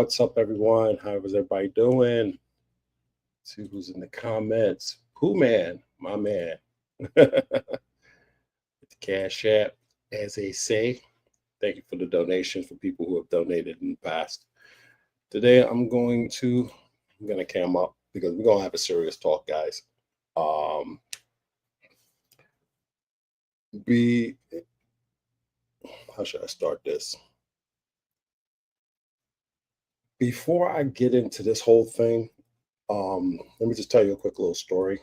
What's up, everyone? How is everybody doing? See who's in the comments. Pooh Man, my man. The Cash App, as they say. Thank you for the donations for people who have donated in the past. Today, I'm gonna cam up because we're gonna have a serious talk, guys. Um, be how should I start this? Before I get into this whole thing, let me just tell you a quick little story.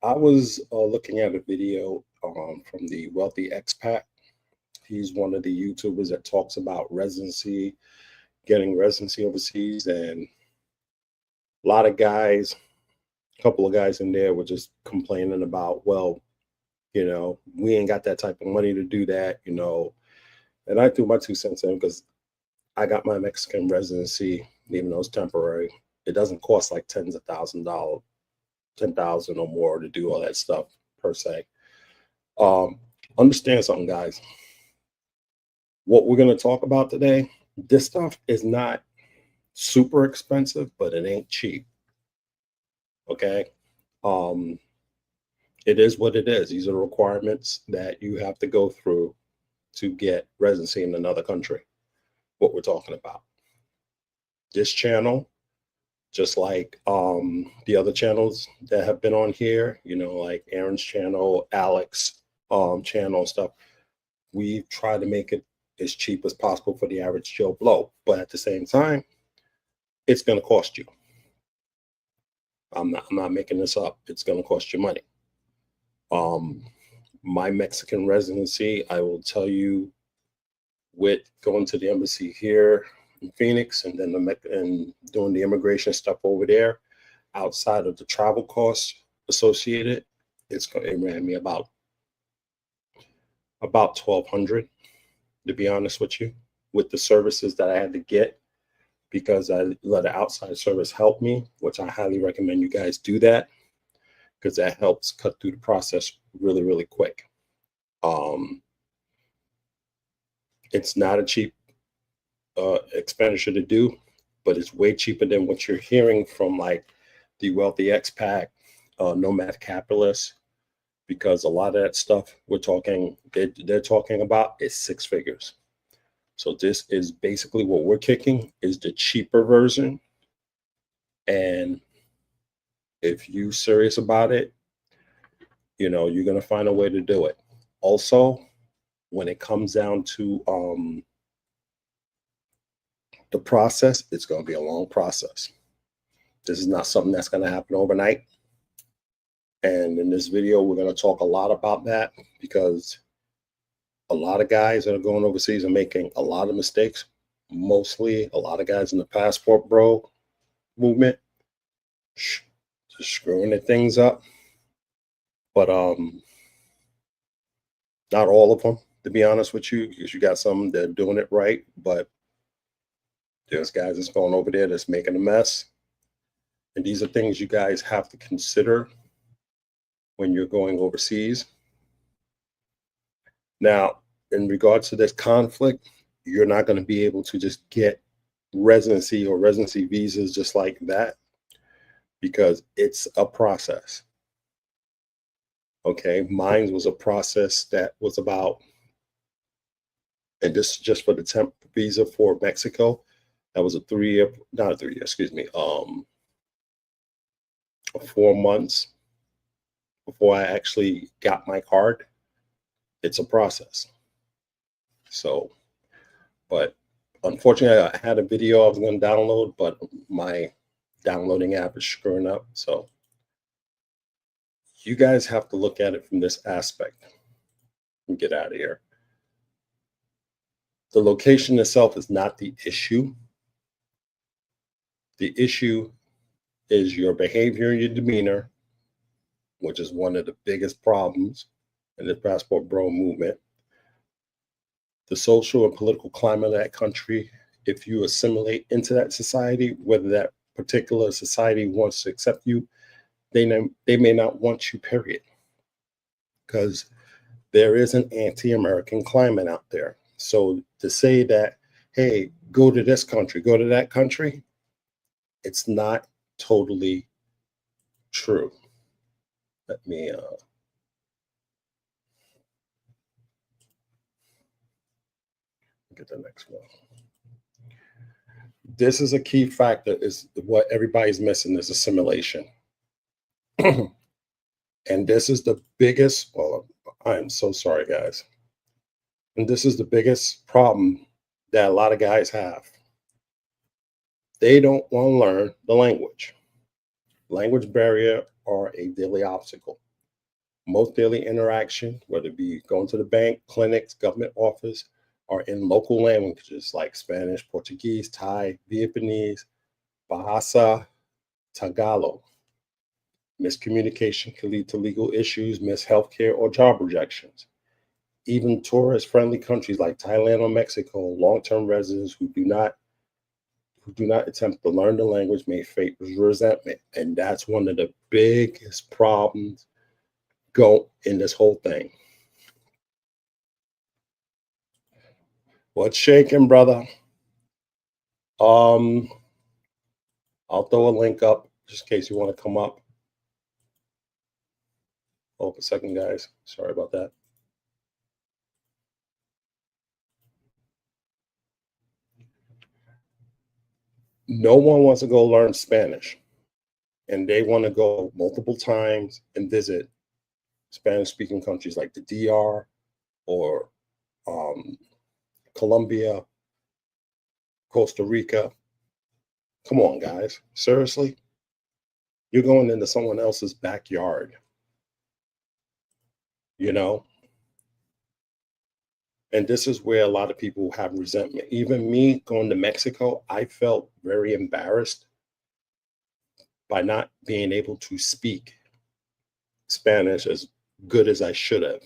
I was looking at a video from the Wealthy Expat. He's one of the YouTubers that talks about residency, getting residency overseas, and a lot of guys, a couple of guys in there were just complaining about, well, we ain't got that type of money to do that. And I threw my 2 cents in because I got my Mexican residency, even though it's temporary. It doesn't cost like tens of $1,000s, 10,000 or more to do all that stuff per se. Understand something, guys. What we're going to talk about today, this stuff is not super expensive, but it ain't cheap. Okay. It is what it is. These are requirements that you have to go through to get residency in another country. What we're talking about. This channel, just like the other channels that have been on here, like Aaron's channel, Alex channel and stuff, we try to make it as cheap as possible for the average Joe Blow. But at the same time, it's going to cost you. I'm not making this up. It's going to cost you money. My Mexican residency, I will tell you, with going to the embassy here in Phoenix and then and doing the immigration stuff over there, outside of the travel costs associated, it ran me about $1,200, to be honest with you, with the services that I had to get, because I let an outside service help me, which I highly recommend you guys do that, because that helps cut through the process really, really quick. It's not a cheap expenditure to do, but it's way cheaper than what you're hearing from like the Wealthy Expat, Nomad Capitalists, because a lot of that stuff they're talking about is 6 figures. So this is basically what we're kicking is the cheaper version. And if you're serious about it, you're going to find a way to do it. Also, when it comes down to the process, it's going to be a long process. This is not something that's going to happen overnight. And in this video, we're going to talk a lot about that, because a lot of guys that are going overseas are making a lot of mistakes. Mostly a lot of guys in the passport bro movement, just screwing their things up. But not all of them, to be honest with you, because you got some that are doing it right, but there's guys that's going over there that's making a mess. And these are things you guys have to consider when you're going overseas. Now, in regards to this conflict, you're not going to be able to just get residency or residency visas just like that, because it's a process. Okay, mine was a process that was about, and this is just for the temp visa for Mexico, that was a 4 months before I actually got my card. It's a process. So, but unfortunately, I had a video I was going to download, but my downloading app is screwing up. So you guys have to look at it from this aspect and get out of here. The location itself is not the issue. The issue is your behavior and your demeanor, which is one of the biggest problems in the passport bro movement. The social and political climate of that country, if you assimilate into that society, whether that particular society wants to accept you, they may not want you, period. Because there is an anti-American climate out there. So to say that, hey, go to this country, go to that country. It's not totally true. Let me get the next one. This is a key factor, is what everybody's missing is assimilation. And this is the biggest, well, I'm so sorry, guys. And this is the biggest problem that a lot of guys have. They don't want to learn the language. Language barrier are a daily obstacle. Most daily interaction, whether it be going to the bank, clinics, government office, are in local languages like Spanish, Portuguese, Thai, Vietnamese, Bahasa, Tagalog. Miscommunication can lead to legal issues, missed healthcare, or job rejections. Even tourist-friendly countries like Thailand or Mexico, long-term residents who do not attempt to learn the language may face resentment, and that's one of the biggest problems go in this whole thing. What's shaking, brother? I'll throw a link up just in case you want to come up. Hold up a second, guys. Sorry about that. No one wants to go learn Spanish, and they want to go multiple times and visit Spanish-speaking countries like the DR or Colombia, Costa Rica. Come on, guys. Seriously? You're going into someone else's backyard, you know? And this is where a lot of people have resentment. Even me going to Mexico, I felt very embarrassed by not being able to speak Spanish as good as I should have.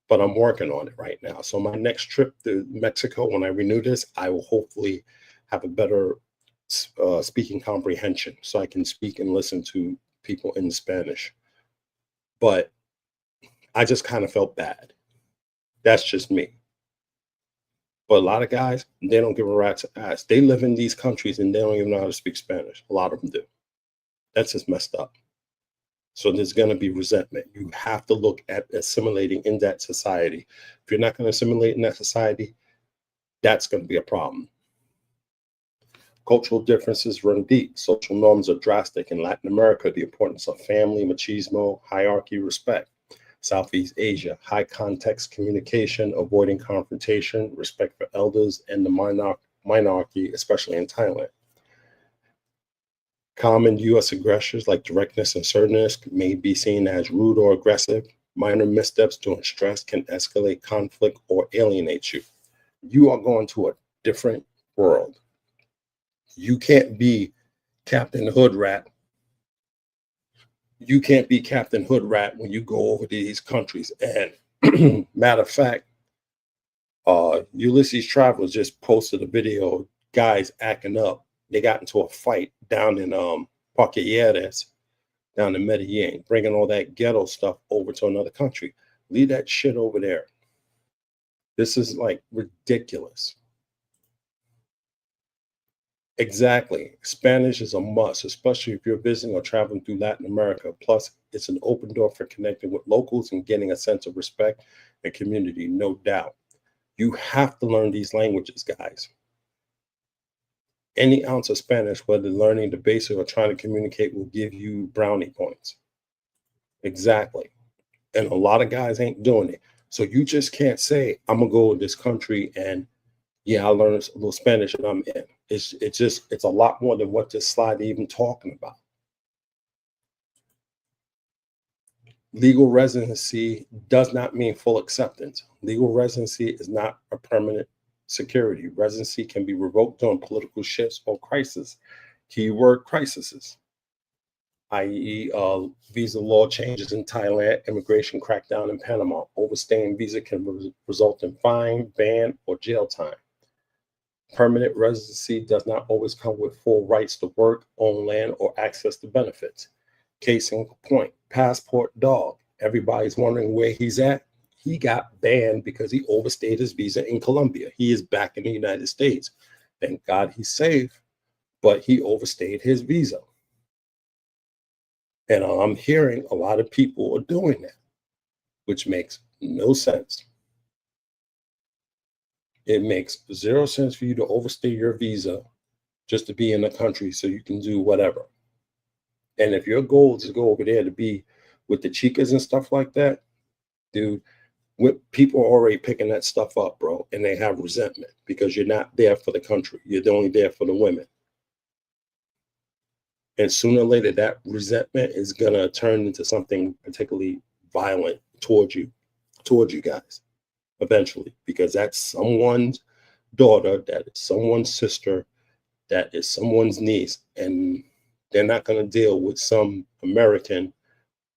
But I'm working on it right now. So my next trip to Mexico, when I renew this, I will hopefully have a better speaking comprehension so I can speak and listen to people in Spanish. But I just kind of felt bad. That's just me. But a lot of guys, they don't give a rat's ass. They live in these countries and they don't even know how to speak Spanish. A lot of them do. That's just messed up. So there's going to be resentment. You have to look at assimilating in that society. If you're not going to assimilate in that society, that's going to be a problem. Cultural differences run deep. Social norms are drastic. In Latin America, the importance of family, machismo, hierarchy, respect. Southeast Asia, high context communication, avoiding confrontation, respect for elders and the minority, especially in Thailand. Common U.S. aggressions like directness and assertiveness may be seen as rude or aggressive. Minor missteps during stress can escalate conflict or alienate you. You are going to a different world. You can't be Captain Hood Rat. You can't be Captain Hood Rat when you go over to these countries. And matter of fact, Ulysses Travelers just posted a video of guys acting up. They got into a fight down in Paqueyeres, down in Medellin, bringing all that ghetto stuff over to another country. Leave that shit over there. This is like ridiculous. Exactly. Spanish is a must, especially if you're visiting or traveling through Latin America. Plus, it's an open door for connecting with locals and getting a sense of respect and community, no doubt. You have to learn these languages, guys. Any ounce of Spanish, whether learning the basic or trying to communicate, will give you brownie points. Exactly. And a lot of guys ain't doing it. So you just can't say, I'm going to go to this country and yeah, I learned a little Spanish and I'm in. It's a lot more than what this slide even talking about. Legal residency does not mean full acceptance. Legal residency is not a permanent security. Residency can be revoked during political shifts or crisis. Keyword crises, i.e., visa law changes in Thailand, immigration crackdown in Panama. Overstaying visa can result in fine, ban, or jail time. Permanent residency does not always come with full rights to work, own land, or access to benefits. Case in point, passport dog. Everybody's wondering where he's at. He got banned because he overstayed his visa in Colombia. He is back in the United States. Thank God he's safe, but he overstayed his visa. And I'm hearing a lot of people are doing that, which makes no sense. It makes zero sense for you to overstay your visa just to be in the country so you can do whatever. And if your goal is to go over there to be with the chicas and stuff like that, dude, people are already picking that stuff up, bro, and they have resentment because you're not there for the country. You're only there for the women. And sooner or later, that resentment is gonna turn into something particularly violent towards you guys, eventually, because that's someone's daughter, that is someone's sister, that is someone's niece, and they're not gonna deal with some American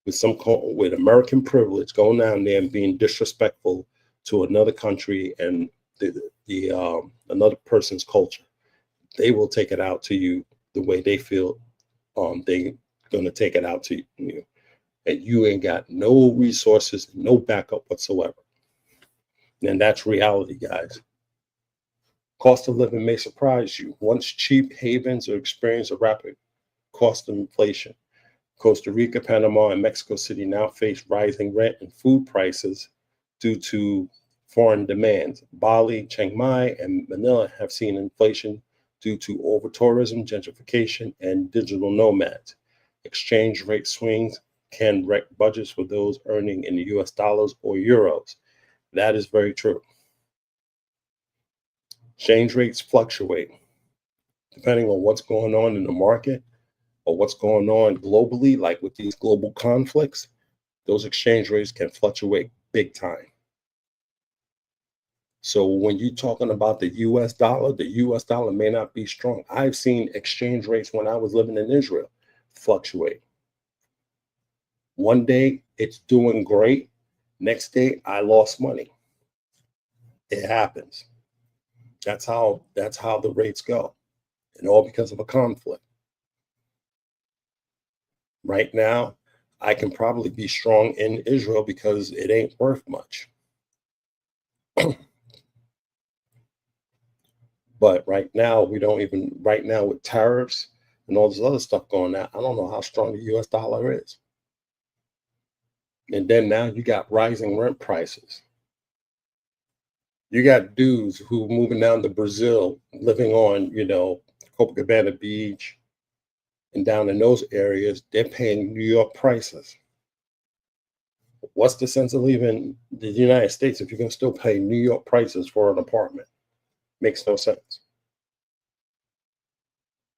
with American privilege going down there and being disrespectful to another country and the another person's culture. They will take it out to you the way they feel they gonna take it out to you. And you ain't got no resources, no backup whatsoever. And that's reality, guys. Cost of living may surprise you. Once cheap havens are experience a rapid cost of inflation. Costa Rica, Panama, and Mexico City now face rising rent and food prices due to foreign demand. Bali, Chiang Mai, and Manila have seen inflation due to over-tourism, gentrification, and digital nomads. Exchange rate swings can wreck budgets for those earning in the US dollars or euros. That is very true. Exchange rates fluctuate depending on what's going on in the market or what's going on globally, like with these global conflicts. Those exchange rates can fluctuate big time. So when you're talking about the US dollar may not be strong. I've seen exchange rates when I was living in Israel fluctuate. One day it's doing great. Next day I lost money. It happens. That's how the rates go. And all because of a conflict. Right now, I can probably be strong in Israel because it ain't worth much. But right now, right now with tariffs and all this other stuff going on, I don't know how strong the US dollar is. And then now you got rising rent prices. You got dudes who moving down to Brazil, living on, Copacabana Beach and down in those areas, they're paying New York prices. What's the sense of leaving the United States if you can still pay New York prices for an apartment? Makes no sense.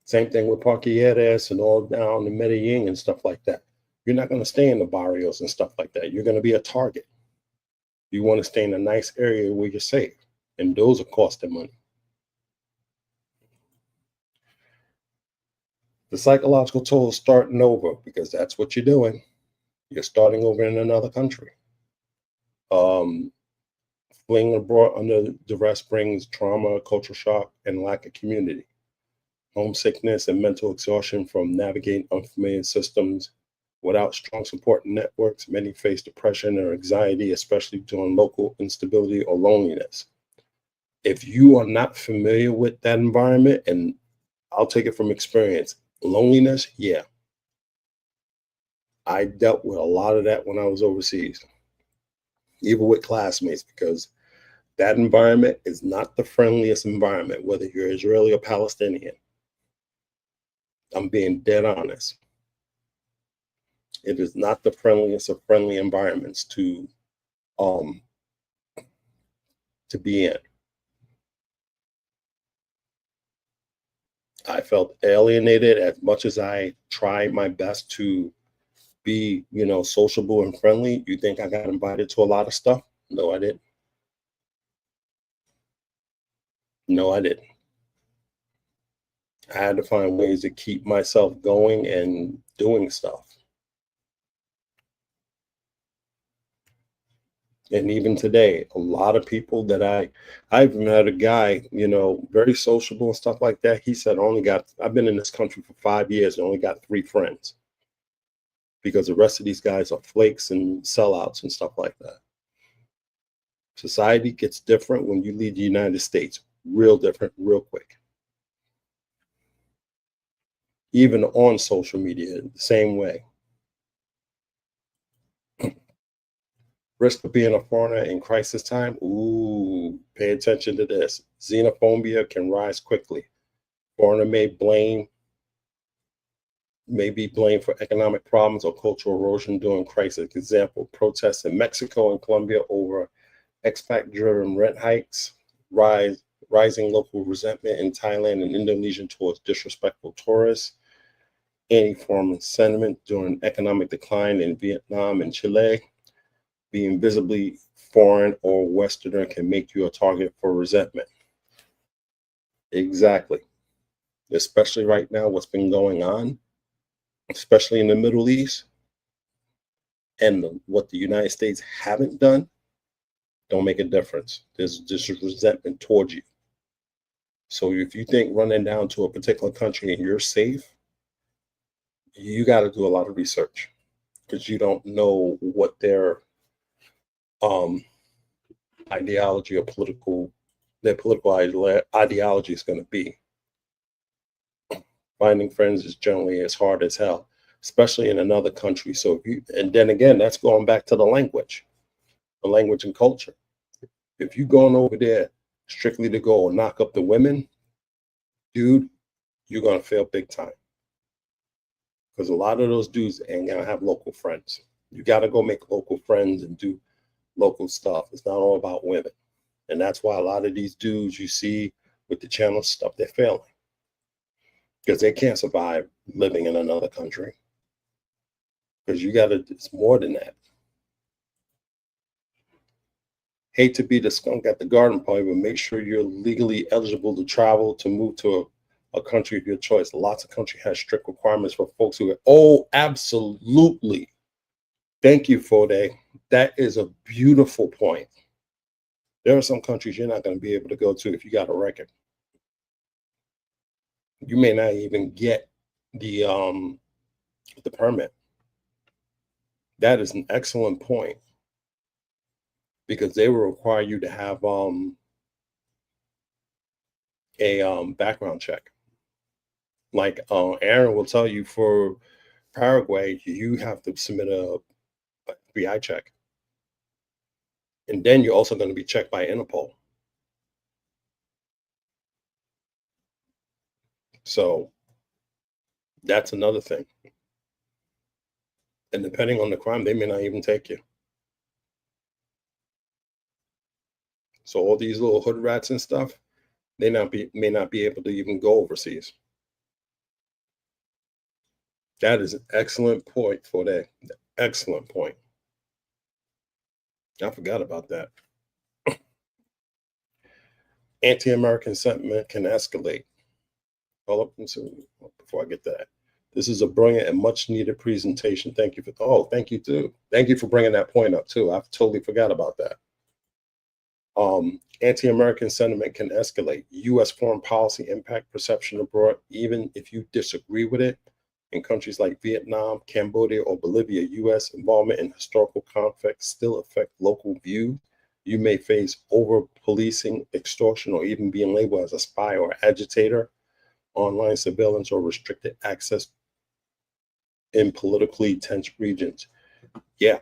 Same thing with Parquilleras and all down in Medellin and stuff like that. You're not going to stay in the barrios and stuff like that. You're going to be a target. You want to stay in a nice area where you're safe. And those are costing money. The psychological toll is starting over because that's what you're doing. You're starting over in another country. Fleeing abroad under duress brings trauma, cultural shock, and lack of community. Homesickness and mental exhaustion from navigating unfamiliar systems. Without strong support networks, many face depression or anxiety, especially during local instability or loneliness. If you are not familiar with that environment, and I'll take it from experience, loneliness, yeah. I dealt with a lot of that when I was overseas, even with classmates, because that environment is not the friendliest environment, whether you're Israeli or Palestinian. I'm being dead honest. It is not the friendliest of friendly environments to be in. I felt alienated as much as I tried my best to be, sociable and friendly. You think I got invited to a lot of stuff? No, I didn't. No, I didn't. I had to find ways to keep myself going and doing stuff. And even today, a lot of people that I've met a guy, very sociable and stuff like that. He said, I've been in this country for 5 years and only got 3 friends because the rest of these guys are flakes and sellouts and stuff like that. Society gets different when you leave the United States. Real different, real quick. Even on social media, the same way. Risk of being a foreigner in crisis time. Ooh, pay attention to this. Xenophobia can rise quickly. Foreigner may be blamed for economic problems or cultural erosion during crisis. Example, protests in Mexico and Colombia over expat-driven rent hikes, rising local resentment in Thailand and Indonesia towards disrespectful tourists, anti-foreign sentiment during economic decline in Vietnam and Chile. Being visibly foreign or Westerner can make you a target for resentment. Exactly. Especially right now, what's been going on, especially in the Middle East, and what the United States haven't done, don't make a difference. There's just resentment towards you. So if you think running down to a particular country and you're safe, you got to do a lot of research because you don't know what their um, ideology or political ideology is going to be. Finding friends is generally as hard as hell, especially in another country. So and then again, that's going back to the language and culture. If you're going over there strictly to go knock up the women, dude, you're going to fail big time. Because a lot of those dudes ain't going to have local friends. You got to go make local friends and do local stuff. It's not all about women. And that's why a lot of these dudes you see with the channel stuff, they're failing. Because they can't survive living in another country. Because it's more than that. Hate to be the skunk at the garden party, but make sure you're legally eligible to travel to move to a country of your choice. Lots of countries have strict requirements for folks who absolutely. Thank you, Fode. That is a beautiful point. There are some countries you're not going to be able to go to if you got a record. You may not even get the permit. That is an excellent point because they will require you to have a background check. Like Aaron will tell you for Paraguay, you have to submit a FBI check. And then you're also going to be checked by Interpol. So that's another thing. And depending on the crime, they may not even take you. So all these little hood rats and stuff, they may not be able to even go overseas. That is an excellent point for that. Excellent point. I forgot about that. Anti-American sentiment can escalate. Hold up, before I get to that. This is a brilliant and much needed presentation. Thank you thank you too. Thank you for bringing that point up too. I totally forgot about that. Anti-American sentiment can escalate. U.S. foreign policy impact perception abroad, even if you disagree with it. In countries like Vietnam, Cambodia, or Bolivia, U.S. involvement in historical conflicts still affect local views. You may face over-policing, extortion, or even being labeled as a spy or agitator, online surveillance, or restricted access in politically tense regions. Yeah.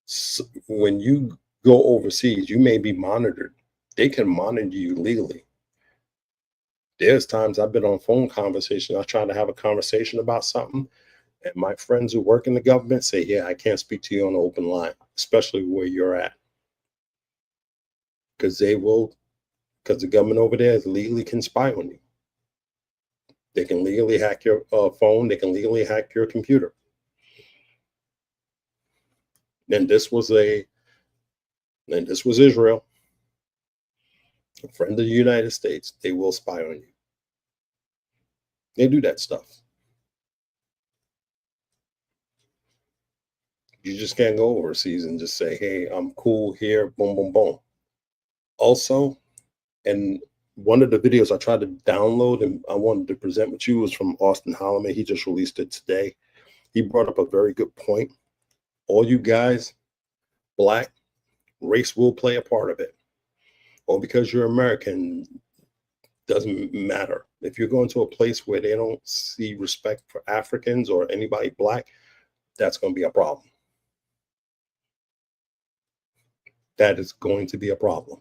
So when you go overseas, you may be monitored. They can monitor you legally. There's times I've been on phone conversations. I try to have a conversation about something, and my friends who work in the government say, yeah, I can't speak to you on an open line, especially where you're at. Because the government over there legally can spy on you. They can legally hack your phone. They can legally hack your computer. And this was Israel, a friend of the United States. They will spy on you. They do that stuff. You just can't go overseas and just say, hey, I'm cool here, boom, boom, boom. Also, and one of the videos I tried to download and I wanted to present with you was from Austin Holloman. He just released it today. He brought up a very good point. All you guys, Black, Race will play a part of it. Or because you're American, doesn't matter. If you're going to a place where they don't see respect for Africans or anybody black, that's going to be a problem. That is going to be a problem.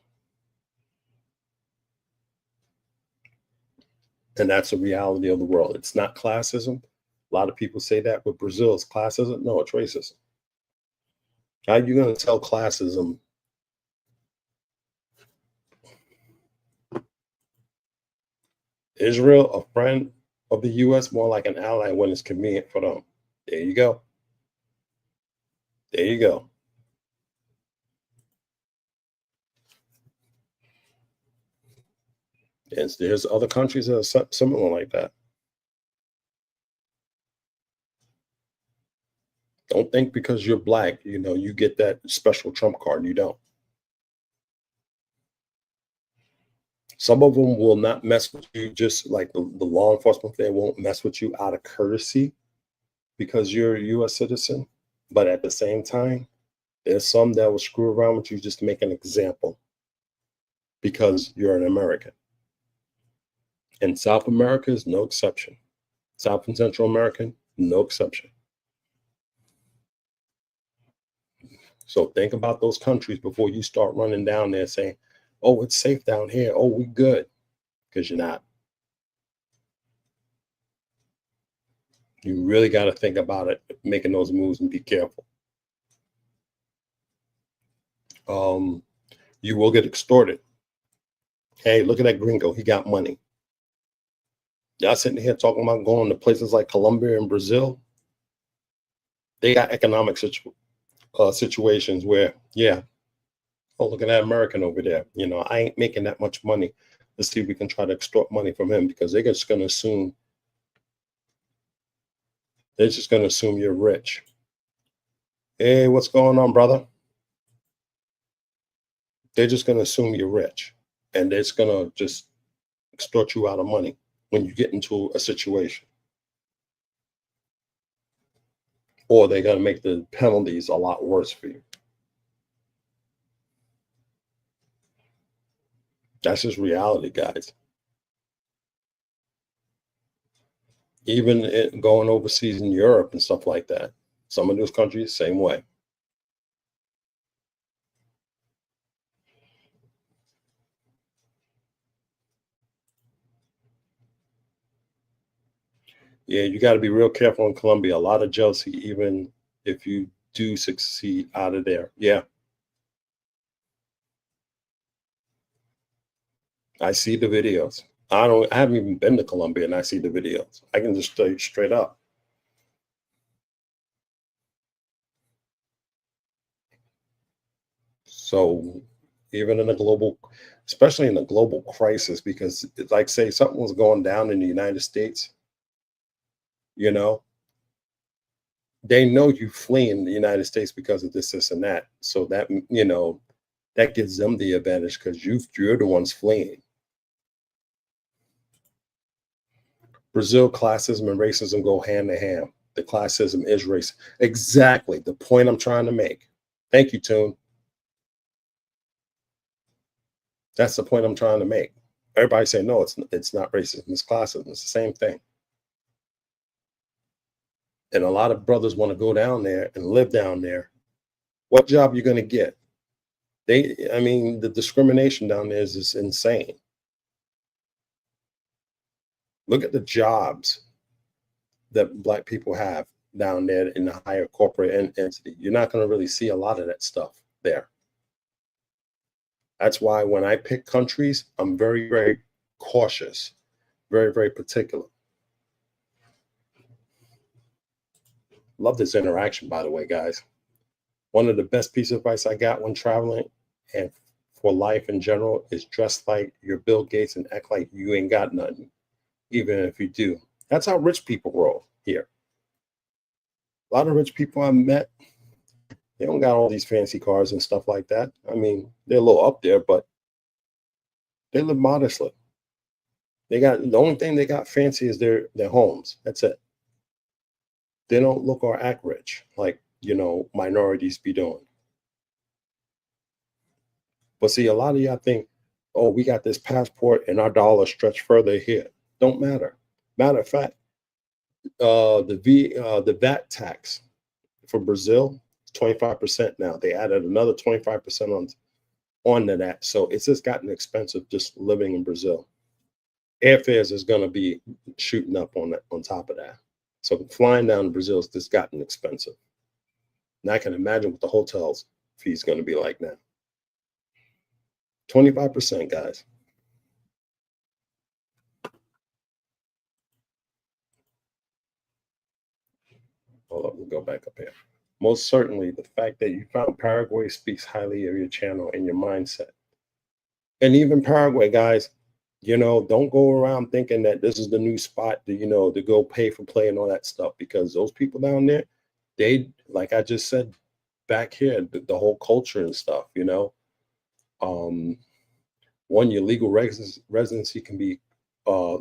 And that's the reality of the world. It's not classism. A lot of people say that with Brazil, it's classism. No, it's racism. How are you going to tell classism? Israel, a friend of the US, more like an ally when it's convenient for them. There you go. There you go. And there's other countries that are similar like that. Don't think because you're black, you get that special trump card. You don't. Some of them will not mess with you, just like the law enforcement, they won't mess with you out of courtesy because you're a US citizen. But at the same time, there's some that will screw around with you just to make an example because you're an American. And South America is no exception. South and Central American, no exception. So think about those countries before you start running down there saying, oh, it's safe down here. Oh, we good. Because you're not. You really got to think about it, making those moves, and be careful. You will get extorted. Hey, look at that gringo. He got money. Y'all sitting here talking about going to places like Colombia and Brazil. They got economic situations where, yeah, oh, look at that American over there. I ain't making that much money. Let's see if we can try to extort money from him, because they're just going to assume you're rich. Hey, what's going on, brother? They're just going to assume you're rich, and they're just going to just extort you out of money when you get into a situation. Or they're going to make the penalties a lot worse for you. That's just reality, guys. Even going overseas in Europe and stuff like that. Some of those countries, same way. Yeah, you got to be real careful in Colombia. A lot of jealousy, even if you do succeed out of there. Yeah. I see the videos. I haven't even been to Colombia, and I see the videos. I can just tell you straight up. So even in a global, especially in a global crisis, because it's like, say something was going down in the United States, you know, they know you fleeing the United States because of this, and that. So that, that gives them the advantage because you're the ones fleeing. Brazil, classism and racism go hand in hand. The classism is race. Exactly the point I'm trying to make. Thank you, Tune. That's the point I'm trying to make. Everybody say no, it's not racism, it's classism. It's the same thing. And a lot of brothers want to go down there and live down there. What job are you going to get? The discrimination down there is insane. Look at the jobs that black people have down there in the higher corporate entity. You're not going to really see a lot of that stuff there. That's why when I pick countries, I'm very, very cautious, very, very particular. Love this interaction, by the way, guys. One of the best pieces of advice I got when traveling and for life in general is dress like you're Bill Gates and act like you ain't got nothing, even if you do. That's how rich people roll here. A lot of rich people I've met, they don't got all these fancy cars and stuff like that. They're a little up there, but they live modestly. The only thing they got fancy is their homes. That's it. They don't look or act rich like minorities be doing. But see, a lot of y'all think, oh, we got this passport and our dollar stretched further here. Don't matter. Matter of fact, the VAT tax for Brazil is 25% now. They added another 25% onto that. So it's just gotten expensive just living in Brazil. Airfares is going to be shooting up on that on top of that. So flying down to Brazil has just gotten expensive. And I can imagine what the hotels fees going to be like now. 25%, guys. Hold up, we'll go back up here. Most certainly, the fact that you found Paraguay speaks highly of your channel and your mindset. And even Paraguay, guys, don't go around thinking that this is the new spot to, to go pay for play and all that stuff, because those people down there, they, like I just said back here, the whole culture and stuff, um, one, your legal residency uh,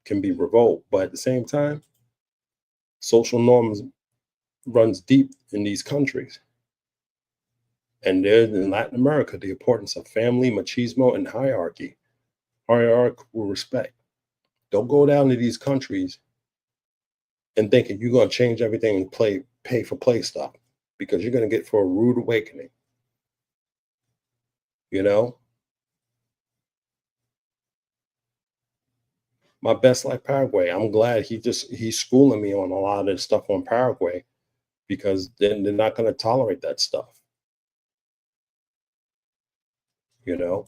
can be revoked, but at the same time, social norms runs deep in these countries. And there's in Latin America, the importance of family, machismo, and hierarchical respect. Don't go down to these countries and thinking you're going to change everything and pay for play stuff, because you're going to get for a rude awakening. You know, my best life Paraguay. I'm glad he's schooling me on a lot of this stuff on Paraguay, because then they're not going to tolerate that stuff. You know,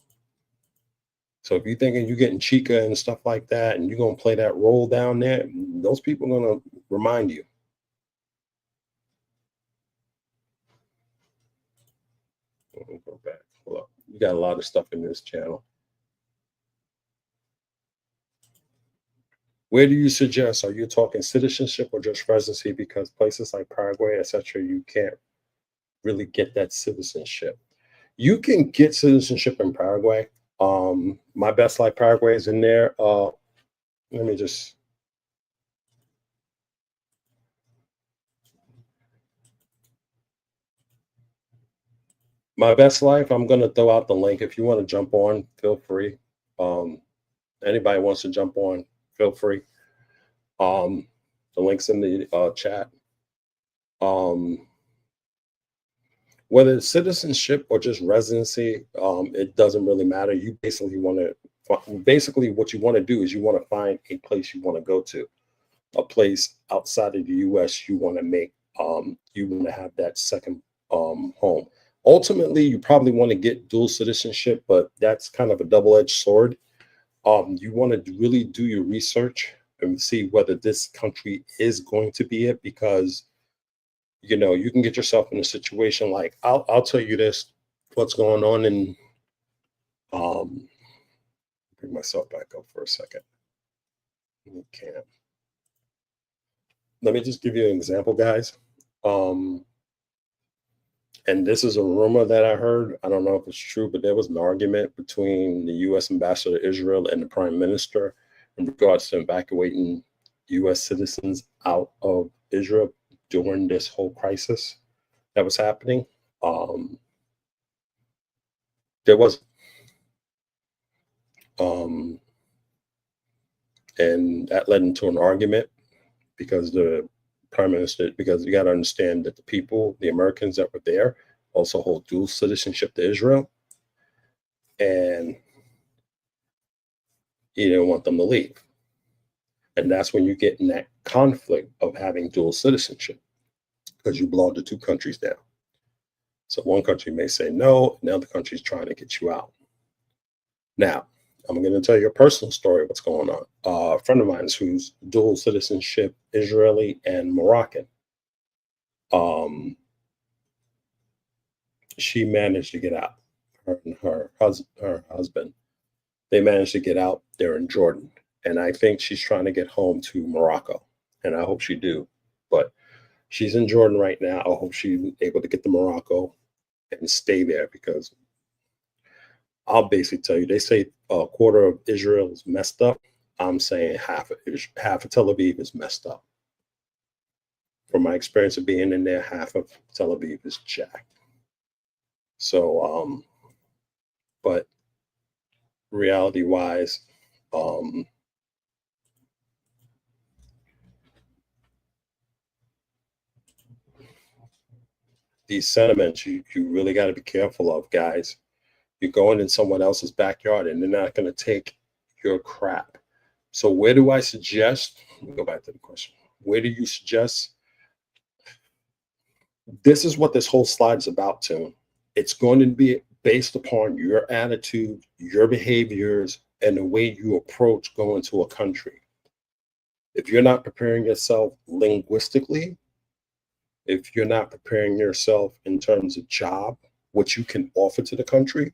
so if you're thinking you're getting chica and stuff like that, and you're going to play that role down there, those people are going to remind you. Let me go back. Hold up. You got a lot of stuff in this channel. Where do you suggest? Are you talking citizenship or just residency? Because places like Paraguay, etc., you can't really get that citizenship. You can get citizenship in Paraguay. My best life Paraguay is in there. Let me just. My best life. I'm gonna throw out the link. If you want to jump on, feel free. Um, Anybody wants to jump on, feel free. The link's in the chat. Um, Whether it's citizenship or just residency, it doesn't really matter. You basically what you want to do is you want to find a place you want to go to, a place outside of the U.S. you want to make. You want to have that second home. Ultimately, you probably want to get dual citizenship, but that's kind of a double-edged sword. You want to really do your research and see whether this country is going to be it, because you can get yourself in a situation like, I'll tell you this, what's going on in um bring myself back up for a second. Okay. Let me just give you an example, guys. Um and this is a rumor that I heard. I don't know if it's true, but there was an argument between the US ambassador to Israel and the prime minister in regards to evacuating US citizens out of Israel during this whole crisis that was happening. There was um and that led into an argument, because because you got to understand that the people, the Americans that were there, also hold dual citizenship to Israel, and you didn't want them to leave. And that's when you get in that conflict of having dual citizenship, because you belong to two countries now. So one country may say no, and the other country is trying to get you out. Now, I'm going to tell you a personal story of what's going on. A friend of mine who's dual citizenship, Israeli and Moroccan. She managed to get out. Her and her husband, they managed to get out. They're in Jordan, and I think she's trying to get home to Morocco, and I hope she do. But she's in Jordan right now. I hope she's able to get to Morocco and stay there, because I'll basically tell you, they say a quarter of Israel is messed up. I'm saying half of Tel Aviv is messed up. From my experience of being in there, half of Tel Aviv is jacked. So, but reality wise, um, these sentiments you really got to be careful of, guys. You're going in someone else's backyard and they're not going to take your crap. So, where do I suggest? Let me go back to the question. Where do you suggest? This is what this whole slide is about, Tim. It's going to be based upon your attitude, your behaviors, and the way you approach going to a country. If you're not preparing yourself linguistically, if you're not preparing yourself in terms of job, what you can offer to the country,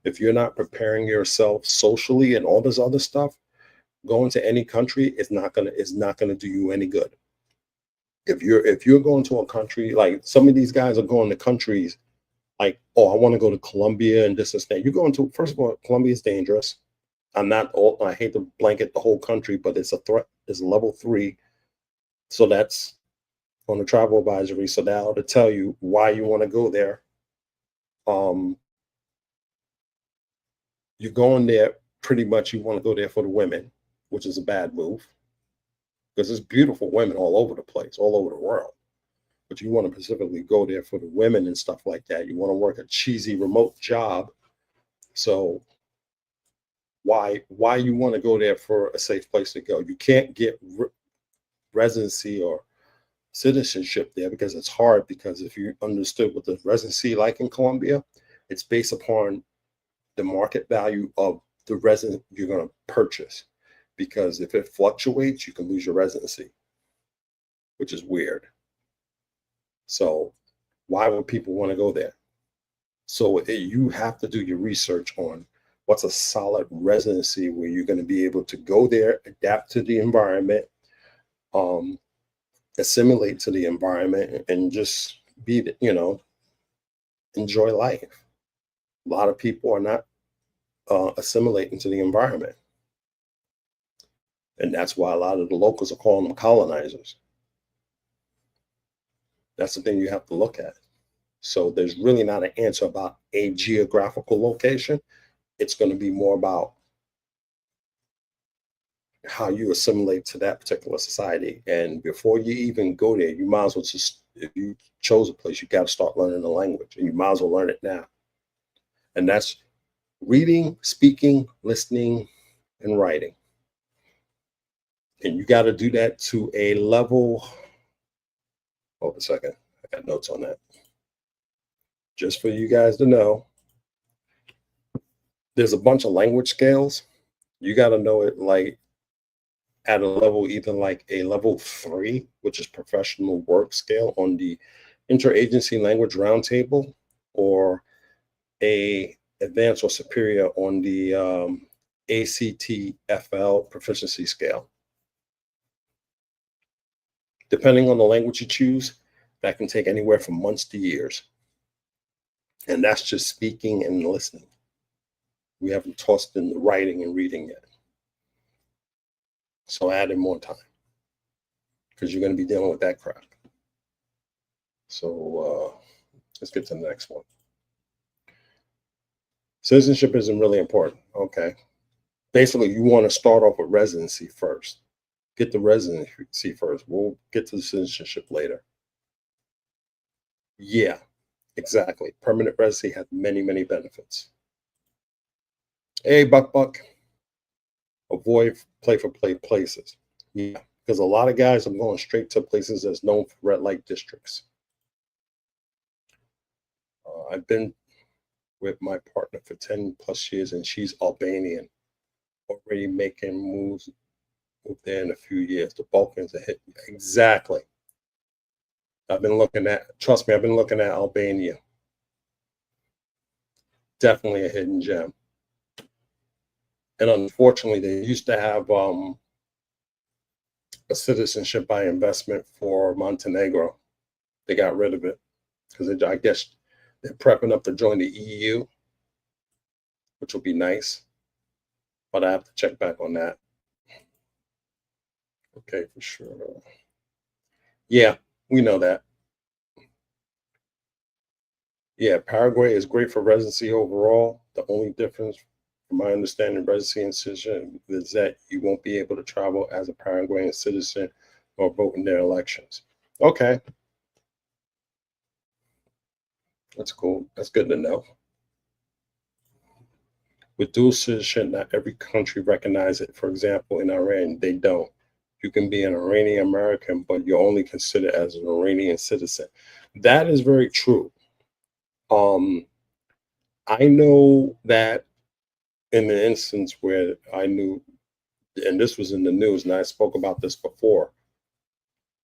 if you're not preparing yourself socially and all this other stuff, going to any country is not gonna do you any good. If you're going to a country like some of these guys are going to countries like, oh, I want to go to Colombia and this and that. You're going to first of all, Colombia is dangerous. I hate to blanket the whole country, but it's a threat. It's level 3. So that's on the travel advisory. So that ought to tell you why you want to go there. Um, you're going there pretty much you want to go there for the women, which is a bad move because there's beautiful women all over the place, all over the world. But you want to specifically go there for the women and stuff like that. You want to work a cheesy remote job. So why you want to go there for a safe place to go? You can't get residency or citizenship there because it's hard. Because if you understood what the residency like in Colombia, it's based upon the market value of the resident you're going to purchase. Because if it fluctuates, you can lose your residency, which is weird. So why would people want to go there? So you have to do your research on what's a solid residency where you're going to be able to go there, adapt to the environment, um, assimilate to the environment, and just enjoy life. A lot of people are not assimilating to the environment. And that's why a lot of the locals are calling them colonizers. That's the thing you have to look at. So there's really not an answer about a geographical location. It's going to be more about how you assimilate to that particular society. And before you even go there, you might as well just, if you chose a place, you got to start learning the language, and you might as well learn it now. And that's reading, speaking, listening, and writing. And you got to do that to a level. Hold a second. I got notes on that. Just for you guys to know, there's a bunch of language scales. You got to know it like at a level, either like a level 3, which is professional work scale on the interagency language roundtable, or a advanced or superior on the ACTFL proficiency scale. Depending on the language you choose, that can take anywhere from months to years. And that's just speaking and listening. We haven't tossed in the writing and reading yet. So add in more time because you're going to be dealing with that crap. So let's get to the next one. Citizenship isn't really important. Okay. Basically, you want to start off with residency first. Get the residency first. We'll get to the citizenship later. Yeah, exactly. Permanent residency has many, many benefits. Hey, Buck. Avoid play places. Yeah, because a lot of guys are going straight to places that's known for red light districts. I've been with my partner for 10 plus years, and she's Albanian, already making moves there in a few years. The Balkans are hit. Exactly. Trust me, I've been looking at Albania. Definitely a hidden gem. And unfortunately, they used to have a citizenship by investment for Montenegro. They got rid of it because I guess they're prepping up to join the EU, which will be nice. But I have to check back on that. Okay, for sure. Yeah, we know that. Yeah, Paraguay is great for residency overall. The only difference, from my understanding, residency and citizenship is that you won't be able to travel as a Paraguayan citizen or vote in their elections. Okay, that's cool. That's good to know. With dual citizenship, not every country recognizes it. For example, in Iran, they don't. You can be an Iranian American, but you're only considered as an Iranian citizen. That is very true. Um, I know that in the instance where I knew, and this was in the news, and I spoke about this before.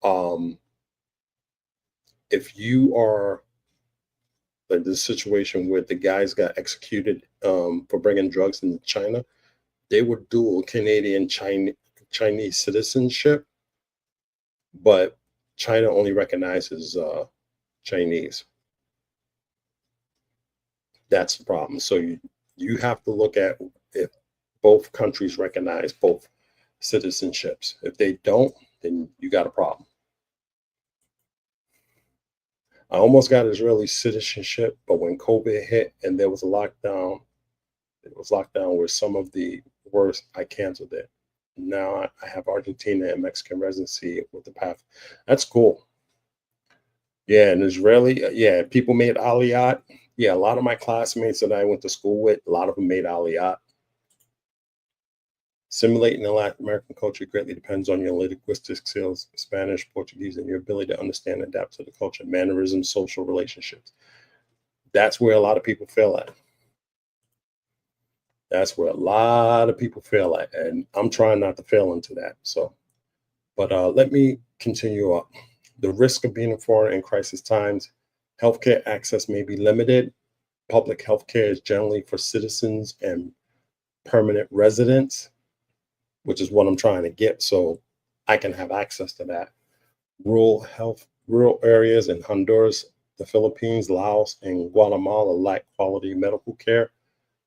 Um, if you are like the situation where the guys got executed for bringing drugs into China, they were dual Canadian Chinese citizenship, but China only recognizes Chinese. That's the problem. So you have to look at if both countries recognize both citizenships. If they don't, then you got a problem. I almost got Israeli citizenship, but when COVID hit and there was a lockdown, it was locked down where some of the worst, I canceled it. Now I have Argentina and Mexican residency with the path. That's cool. Yeah, and Israeli, yeah, people made Aliyat. Yeah, a lot of my classmates that I went to school with, a lot of them made Aliyat. Simulating the Latin American culture greatly depends on your linguistic skills, Spanish, Portuguese, and your ability to understand and adapt to the culture, mannerisms, social relationships. That's where a lot of people fail at. That's where a lot of people fail at. And I'm trying not to fail into that. So, but let me continue up. The risk of being in foreign in crisis times, healthcare access may be limited. Public healthcare is generally for citizens and permanent residents, which is what I'm trying to get. So I can have access to that. Rural areas in Honduras, the Philippines, Laos, and Guatemala lack quality medical care.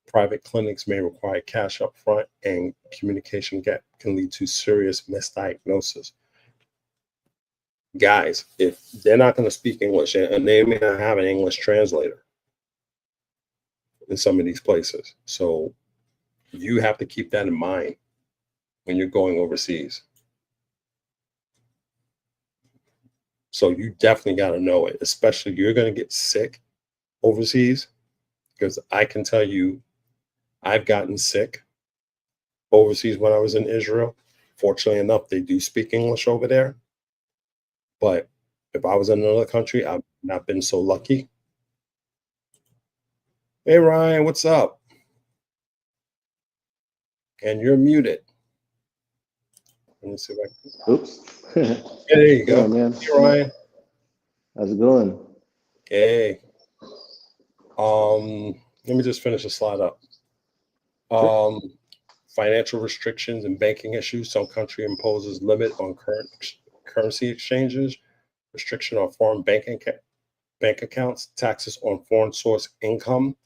Private clinics may require cash up front, and communication gap can lead to serious misdiagnosis. Guys, if they're not going to speak English and they may not have an English translator in some of these places, so you have to keep that in mind when you're going overseas. So you definitely got to know it, especially you're going to get sick overseas because I can tell you I've gotten sick overseas when I was in Israel. Fortunately enough, they do speak English over there. But if I was in another country, I've not been so lucky. Hey, Ryan, what's up? And you're muted. Let me see if I can. Oops. Yeah, there you Yeah, go. man. Hey, Ryan. How's it going? Hey. Let me just finish the slide up. Sure. Um, Financial restrictions and banking issues. Some country imposes limit on currency exchanges, restriction on foreign bank accounts, taxes on foreign source income.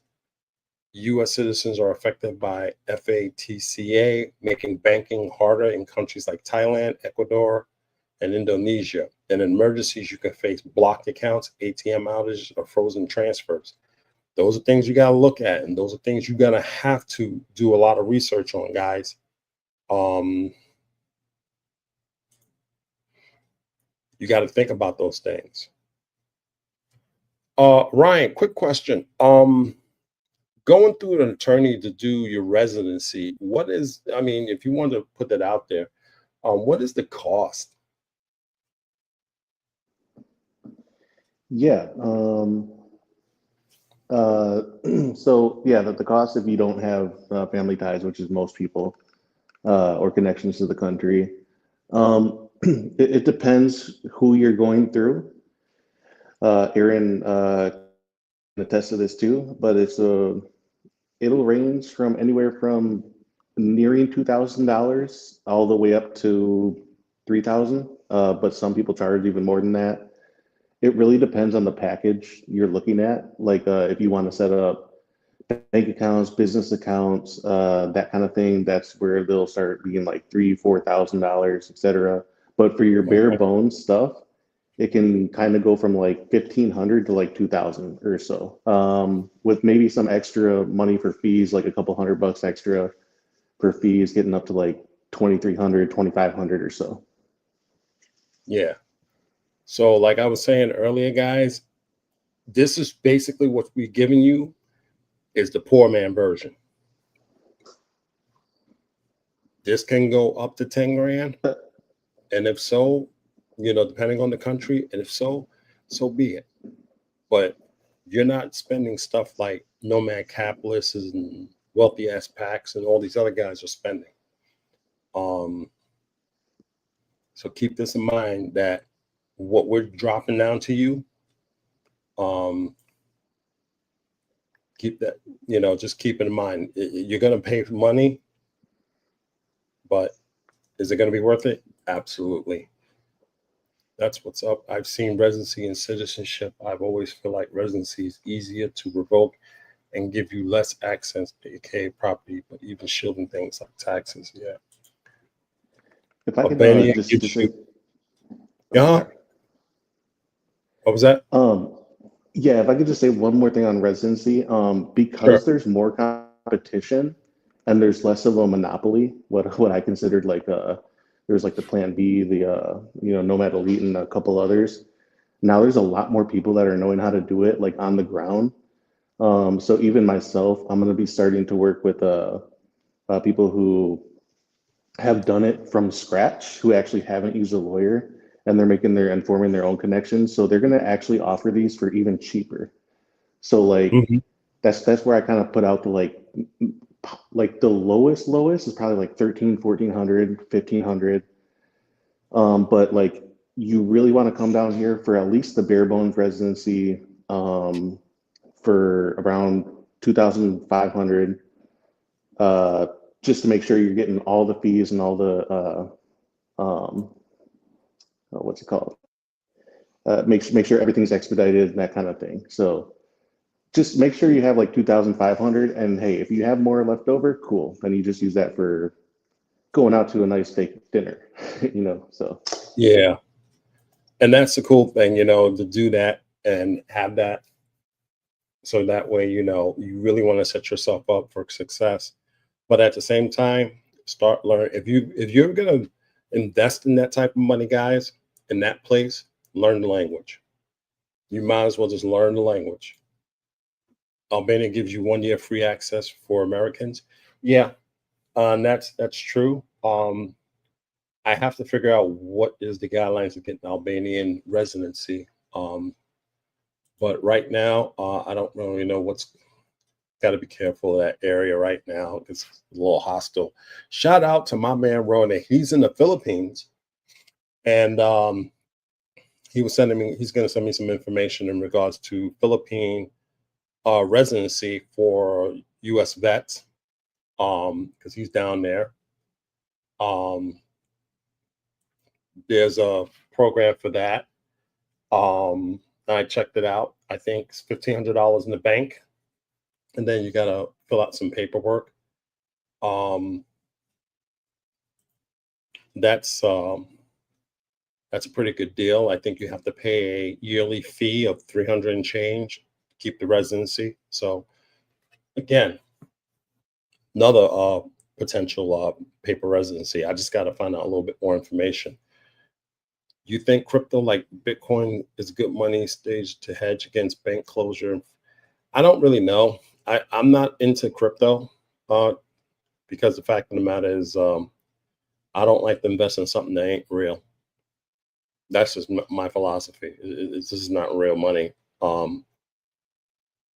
U.S. citizens are affected by FATCA, making banking harder in countries like Thailand, Ecuador, and Indonesia. In emergencies, you can face blocked accounts, ATM outages, or frozen transfers. Those are things you got to look at, and those are things you're going to have to do a lot of research on, guys. Um, you got to think about those things. Ryan, quick question. Going through an attorney to do your residency, what is, I mean, if you want to put that out there, what is the cost? Yeah. Uh, so yeah, the cost if you don't have family ties, which is most people, or connections to the country. It depends who you're going through. Aaron can attest to this too, but it'll range from anywhere from nearing $2,000 all the way up to 3,000. But some people charge even more than that. It really depends on the package you're looking at. Like if you want to set up bank accounts, business accounts, that kind of thing, that's where they'll start being like $3,000, $4,000, etc. But for your bare Okay. bones stuff, it can kind of go from like 1,500 to like 2,000 or so, with maybe some extra money for fees, like a couple $100 extra for fees, getting up to like 2,300, 2,500 or so. Yeah. So, like I was saying earlier, guys, this is basically what we're giving you is the poor man version. This can go up to 10 grand. And if so, depending on the country, and if so, so be it. But you're not spending stuff like nomad capitalists and wealthy ass packs and all these other guys are spending. Um, so keep this in mind that what we're dropping down to you, um, keep that, just keep it in mind. You're gonna pay for money, but is it gonna be worth it? Absolutely. That's what's up. I've seen residency and citizenship. I've always feel like residency is easier to revoke and give you less access to aka property, but even shielding things like taxes. Yeah. If I can Albania just gives say, you, oh, yeah. sorry. What was that? Um, yeah, if I could just say one more thing on residency, Sure. because there's more competition and there's less of a monopoly, what I considered like there's like the Plan B, the Nomad Elite, and a couple others. Now there's a lot more people that are knowing how to do it like on the ground. So even myself, I'm going to be starting to work with people who have done it from scratch, who actually haven't used a lawyer, and they're making their and forming their own connections. So they're going to actually offer these for even cheaper. So like Hmm. that's where I kind of put out the like the lowest is probably like 13, 1,400, 1,500. But like you really want to come down here for at least the bare bones residency, for around 2,500, uh, just to make sure you're getting all the fees and all the what's it called? Make sure everything's expedited and that kind of thing. So just make sure you have like 2,500, and hey, if you have more left over, cool. Then you just use that for going out to a nice steak dinner, So Yeah. And that's the cool thing, to do that and have that. So that way, you really want to set yourself up for success. But at the same time, start learn if you're gonna invest in that type of money, guys, in that place, learn the language. You might as well just learn the language. Albania gives you 1 year free access for Americans. Yeah, and that's true. I have to figure out what is the guidelines to get an Albanian residency. But right now, I don't really know what's got to be careful of that area right now. It's a little hostile. Shout out to my man Rone. He's in the Philippines, and he's going to send me some information in regards to Philippine residency for U.S. vets, because he's down there. Um, there's a program for that. I checked it out. I think it's $1,500 in the bank, and then you got to fill out some paperwork. Um, that's that's a pretty good deal. I think you have to pay a yearly fee of 300 and change to keep the residency. So again, another potential paper residency. I just got to find out a little bit more information. You think crypto like Bitcoin is good money stage to hedge against bank closure? I don't really know. I'm not into crypto, uh, because the fact of the matter is, I don't like to invest in something that ain't real. That's just my philosophy. This is not real money. Um,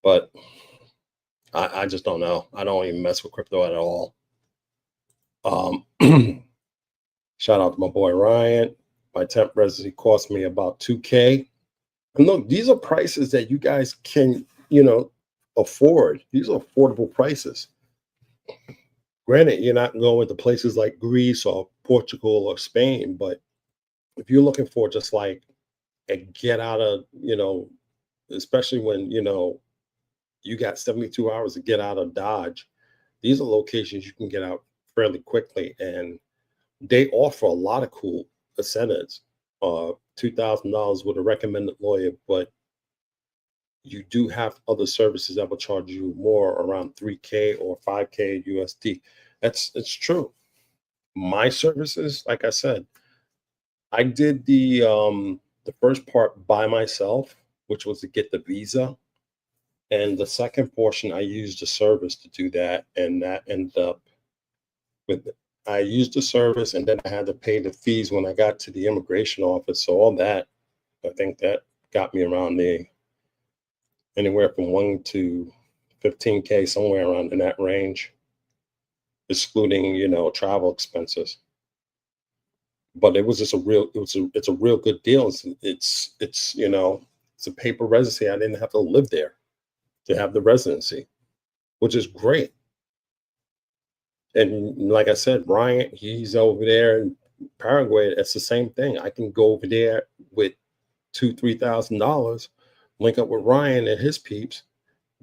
but I just don't know. I don't even mess with crypto at all. Um, shout out to my boy Ryan. My temp residency cost me about 2K. And look, these are prices that you guys can, afford. These are affordable prices. Granted, you're not going to places like Greece or Portugal or Spain, but if you're looking for just like a get out of, especially when, you got 72 hours to get out of Dodge, these are locations you can get out fairly quickly. And they offer a lot of cool incentives. $2,000 with a recommended lawyer, but you do have other services that will charge you more, around 3K or 5K USD. It's true. My services, like I said, I did the first part by myself, which was to get the visa. And the second portion, I used a service to do that. And that ended up with, I used the service and then I had to pay the fees when I got to the immigration office. So all that, I think that got me around the anywhere from 1 to 15K, somewhere around in that range, excluding, travel expenses. But it was just it's a real good deal. It's a paper residency. I didn't have to live there to have the residency, which is great. And like I said, Ryan, he's over there in Paraguay. It's the same thing. I can go over there with $2,000-3,000, link up with Ryan and his peeps,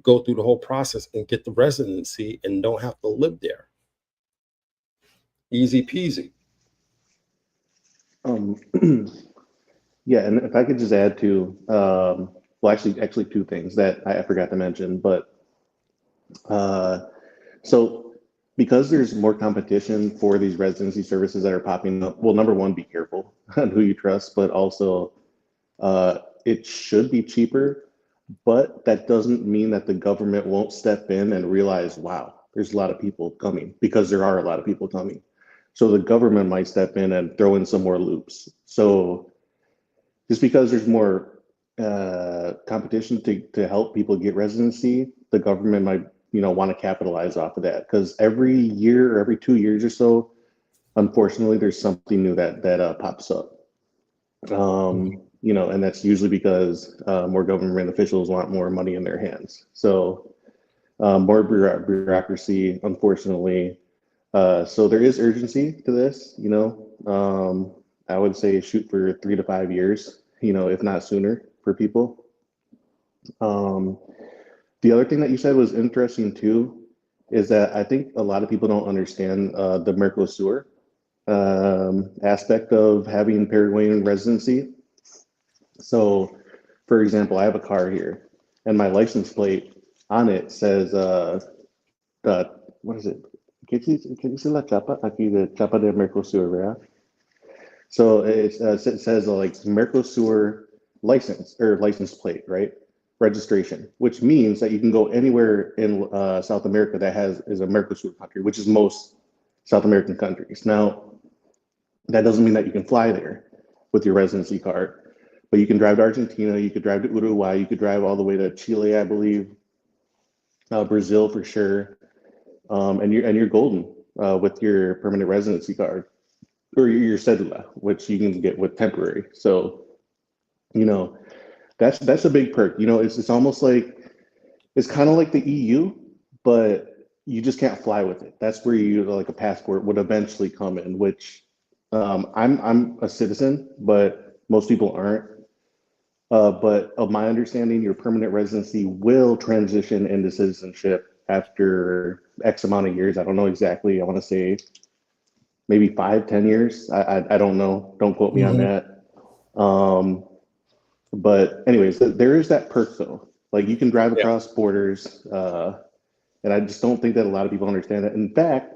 go through the whole process and get the residency and don't have to live there. Easy peasy. Yeah, and if I could just add to, well, actually two things that I forgot to mention, but so because there's more competition for these residency services that are popping up, well, number one, be careful on who you trust, but also it should be cheaper, but that doesn't mean that the government won't step in and realize, wow, there's a lot of people coming, because there are a lot of people coming. So the government might step in and throw in some more loops. So just because there's more competition to help people get residency, the government might, want to capitalize off of that, because every year or every 2 years or so, unfortunately, there's something new that pops up. And that's usually because more government officials want more money in their hands. So more bureaucracy, unfortunately. So there is urgency to this. I would say shoot for 3 to 5 years, if not sooner, for people. The other thing that you said was interesting too, is that I think a lot of people don't understand the Mercosur aspect of having Paraguayan residency. So, for example, I have a car here, and my license plate on it says, what is it? ¿Qué dice la chapa? Aquí de chapa de Mercosur, ¿verdad? So it says like Mercosur license or license plate, right? Registration, which means that you can go anywhere in South America that is a Mercosur country, which is most South American countries. Now, that doesn't mean that you can fly there with your residency card, but you can drive to Argentina, you could drive to Uruguay, you could drive all the way to Chile, I believe, Brazil for sure, and you're golden with your permanent residency card or your cedula, which you can get with temporary. So, that's a big perk. It's almost like it's kind of like the EU, but you just can't fly with it. That's where like a passport would eventually come in, which I'm a citizen, but most people aren't. But of my understanding, your permanent residency will transition into citizenship after X amount of years. I don't know exactly. I want to say maybe 5-10 years. I don't know. Don't quote me on that. But anyways, there is that perk though. Like you can drive across borders, and I just don't think that a lot of people understand that. In fact,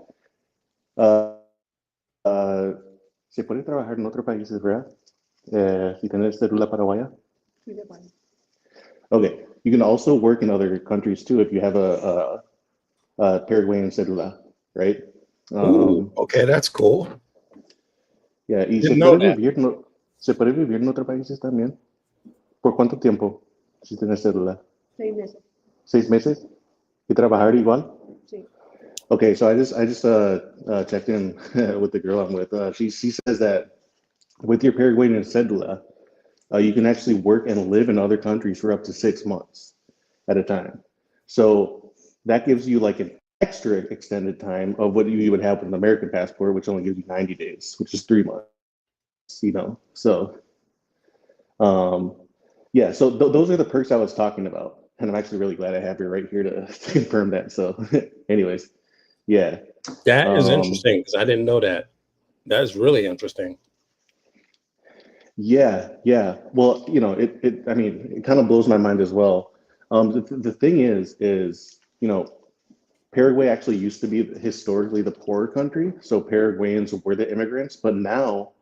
se puede trabajar en otros países, ¿verdad? Si tienes cédula paraguaya. Okay, you can also work in other countries too if you have a Paraguayan cédula, right? Okay, that's cool. Yeah, y se puede vivir en otros países también. ¿Por cuánto tiempo si tienes cédula? 6 meses. 6 meses? ¿Y trabajar igual? Sí. Okay, so I just checked in with the girl I'm with. She says that with your Paraguayan cédula, you can actually work and live in other countries for up to 6 months at a time. So that gives you like an extra extended time of what you would have with an American passport, which only gives you 90 days, which is 3 months. So yeah, so those are the perks I was talking about, and I'm actually really glad I have you right here to confirm that. So anyways, yeah, that is interesting because I didn't know that. That is really interesting. Yeah. Well, I mean, it kind of blows my mind as well. The thing is, Paraguay actually used to be historically the poorer country. So Paraguayans were the immigrants, but now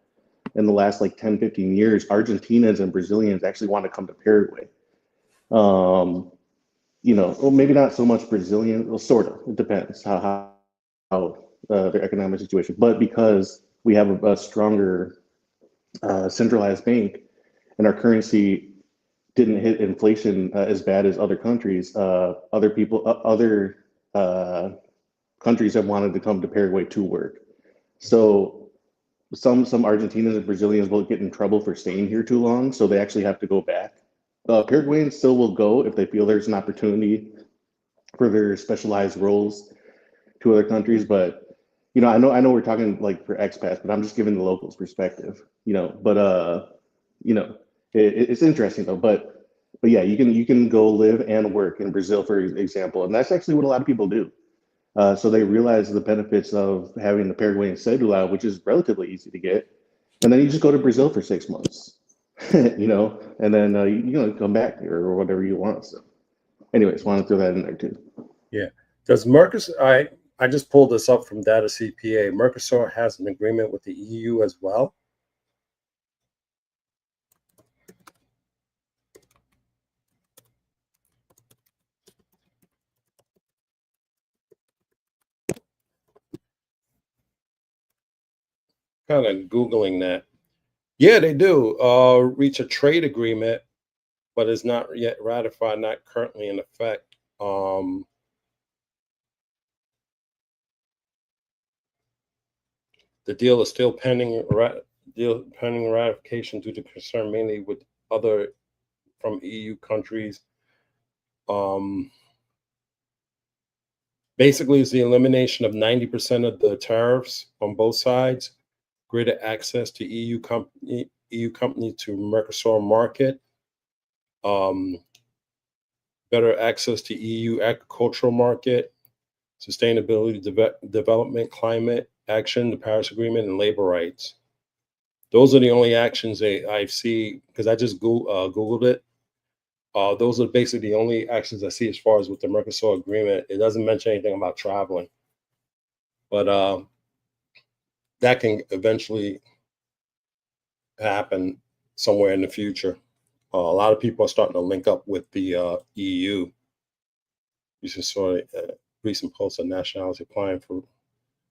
in the last like 10, 15 years, Argentinians and Brazilians actually want to come to Paraguay. Um, well, maybe not so much Brazilian, well, sort of. It depends how their economic situation. But because we have a stronger centralized bank and our currency didn't hit inflation as bad as other countries, other uh, countries have wanted to come to Paraguay to work. So some Argentinians and Brazilians will get in trouble for staying here too long, so they actually have to go back. Paraguayans still will go if they feel there's an opportunity for their specialized roles to other countries. But I know we're talking like for expats, but I'm just giving the locals perspective. But you know, it's interesting though. But yeah, you can go live and work in Brazil, for example, and that's actually what a lot of people do. So they realize the benefits of having the Paraguayan cedula, which is relatively easy to get, and then you just go to Brazil for 6 months, and then come back or whatever you want. So, anyways, want to throw that in there too. Yeah. Does Mercosur, I just pulled this up from Data CPA. Mercosur has an agreement with the EU as well. Kind of Googling that. Yeah, they do. Reach a trade agreement, but is not yet ratified, not currently in effect. The deal is still pending ratification due to concern mainly with other from EU countries. Um, Basically, it's the elimination of 90% of the tariffs on both sides, greater access to EU companies to Mercosur market, um, better access to EU agricultural market, sustainability development, climate action, the Paris Agreement, and labor rights. Those are the only actions I see because I just Googled it. Those are basically the only actions I see as far as with the Mercosur agreement. It doesn't mention anything about traveling, but that can eventually happen somewhere in the future. A lot of people are starting to link up with the EU. You just saw a recent post of nationality applying for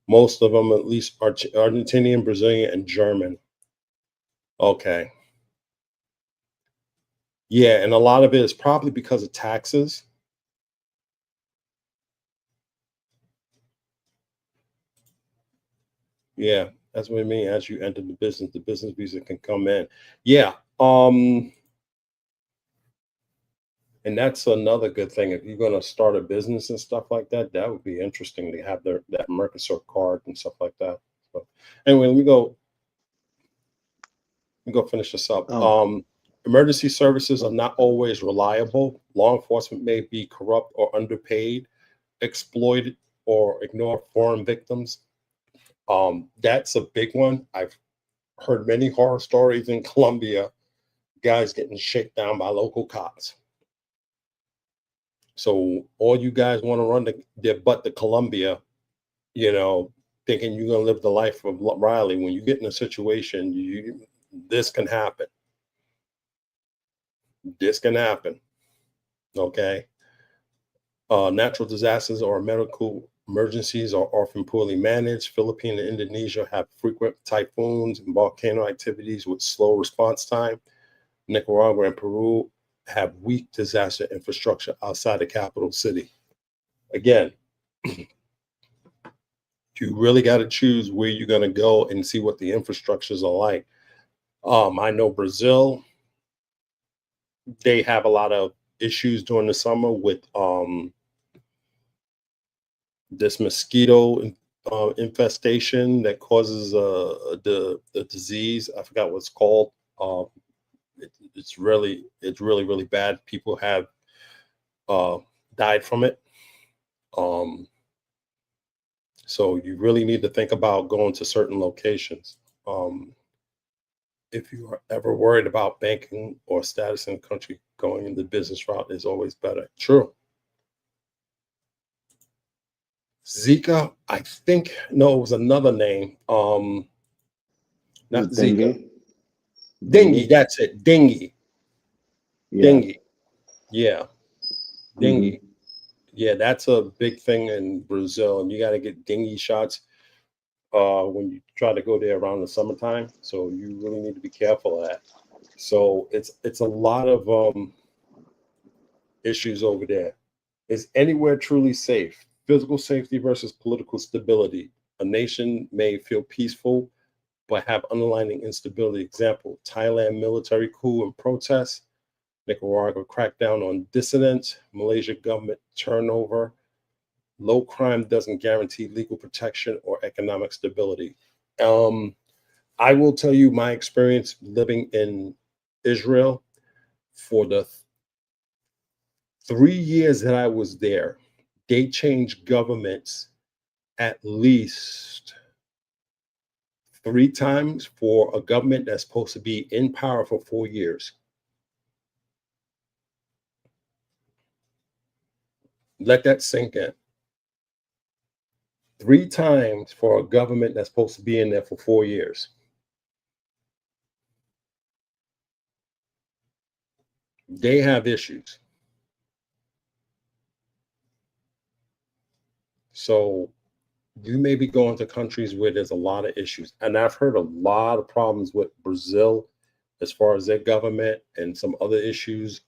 most of them, at least Argentinian, Brazilian, and German. Okay. Yeah, and a lot of it is probably because of taxes. Yeah, that's what I mean. As you enter the business visa can come in. Yeah. And that's another good thing. If you're gonna start a business and stuff like that, that would be interesting to have that Mercosur card and stuff like that. So anyway, let me go finish this up. Oh, Emergency services are not always reliable. Law enforcement may be corrupt or underpaid, exploited, or ignore foreign victims. That's a big one. I've heard many horror stories in Colombia, guys getting shaken down by local cops. So all you guys want to run their butt to Colombia, you know, thinking you're gonna live the life of Riley. When you get in a situation, this can happen. This can happen. Okay. Natural disasters or medical emergencies are often poorly managed. Philippines and Indonesia have frequent typhoons and volcano activities with slow response time. Nicaragua and Peru have weak disaster infrastructure outside the capital city. Again, you really got to choose where you're going to go and see what the infrastructures are like. I know Brazil, they have a lot of issues during the summer with this mosquito infestation that causes the disease. I forgot what it's called. It's really bad. People have uh, died from it. Um, so you really need to think about going to certain locations. Um, if you are ever worried about banking or status in the country, going in the business route is always better. True. Zika, I think, no, it was another name. Is Not it Zika. dengue? Dengue, Dengue? that's it. Dengue. Yeah. Dengue. Yeah. Hmm. Dengue. Yeah, that's a big thing in Brazil. And you got to get dengue shots when you try to go there around the summertime. So you really need to be careful of that. So it's a lot of issues over there. Is anywhere truly safe? Physical safety versus political stability. A nation may feel peaceful but have underlying instability. Example: Thailand military coup and protests. Nicaragua crackdown on dissidents. Malaysia government turnover. Low crime doesn't guarantee legal protection or economic stability. Um, I will tell you my experience living in Israel for the 3 years that I was there. They changed governments at least 3 times for a government that's supposed to be in power for 4 years. Let that sink in. 3 times for a government that's supposed to be in there for 4 years. They have issues. So you may be going to countries where there's a lot of issues. And I've heard a lot of problems with Brazil as far as their government and some other issues.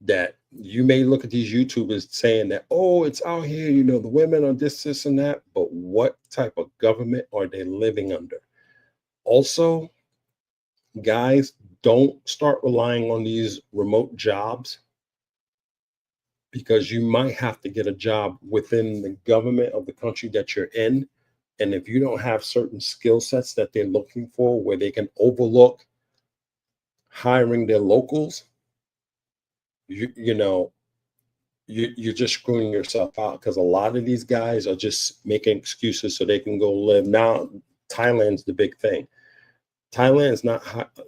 That you may look at these YouTubers saying that, oh, it's out here, the women are this, and that. But what type of government are they living under? Also, guys, don't start relying on these remote jobs because you might have to get a job within the government of the country that you're in. And if you don't have certain skill sets that they're looking for where they can overlook hiring their locals, you know, you're just screwing yourself out because a lot of these guys are just making excuses so they can go live. Now, Thailand's the big thing. Thailand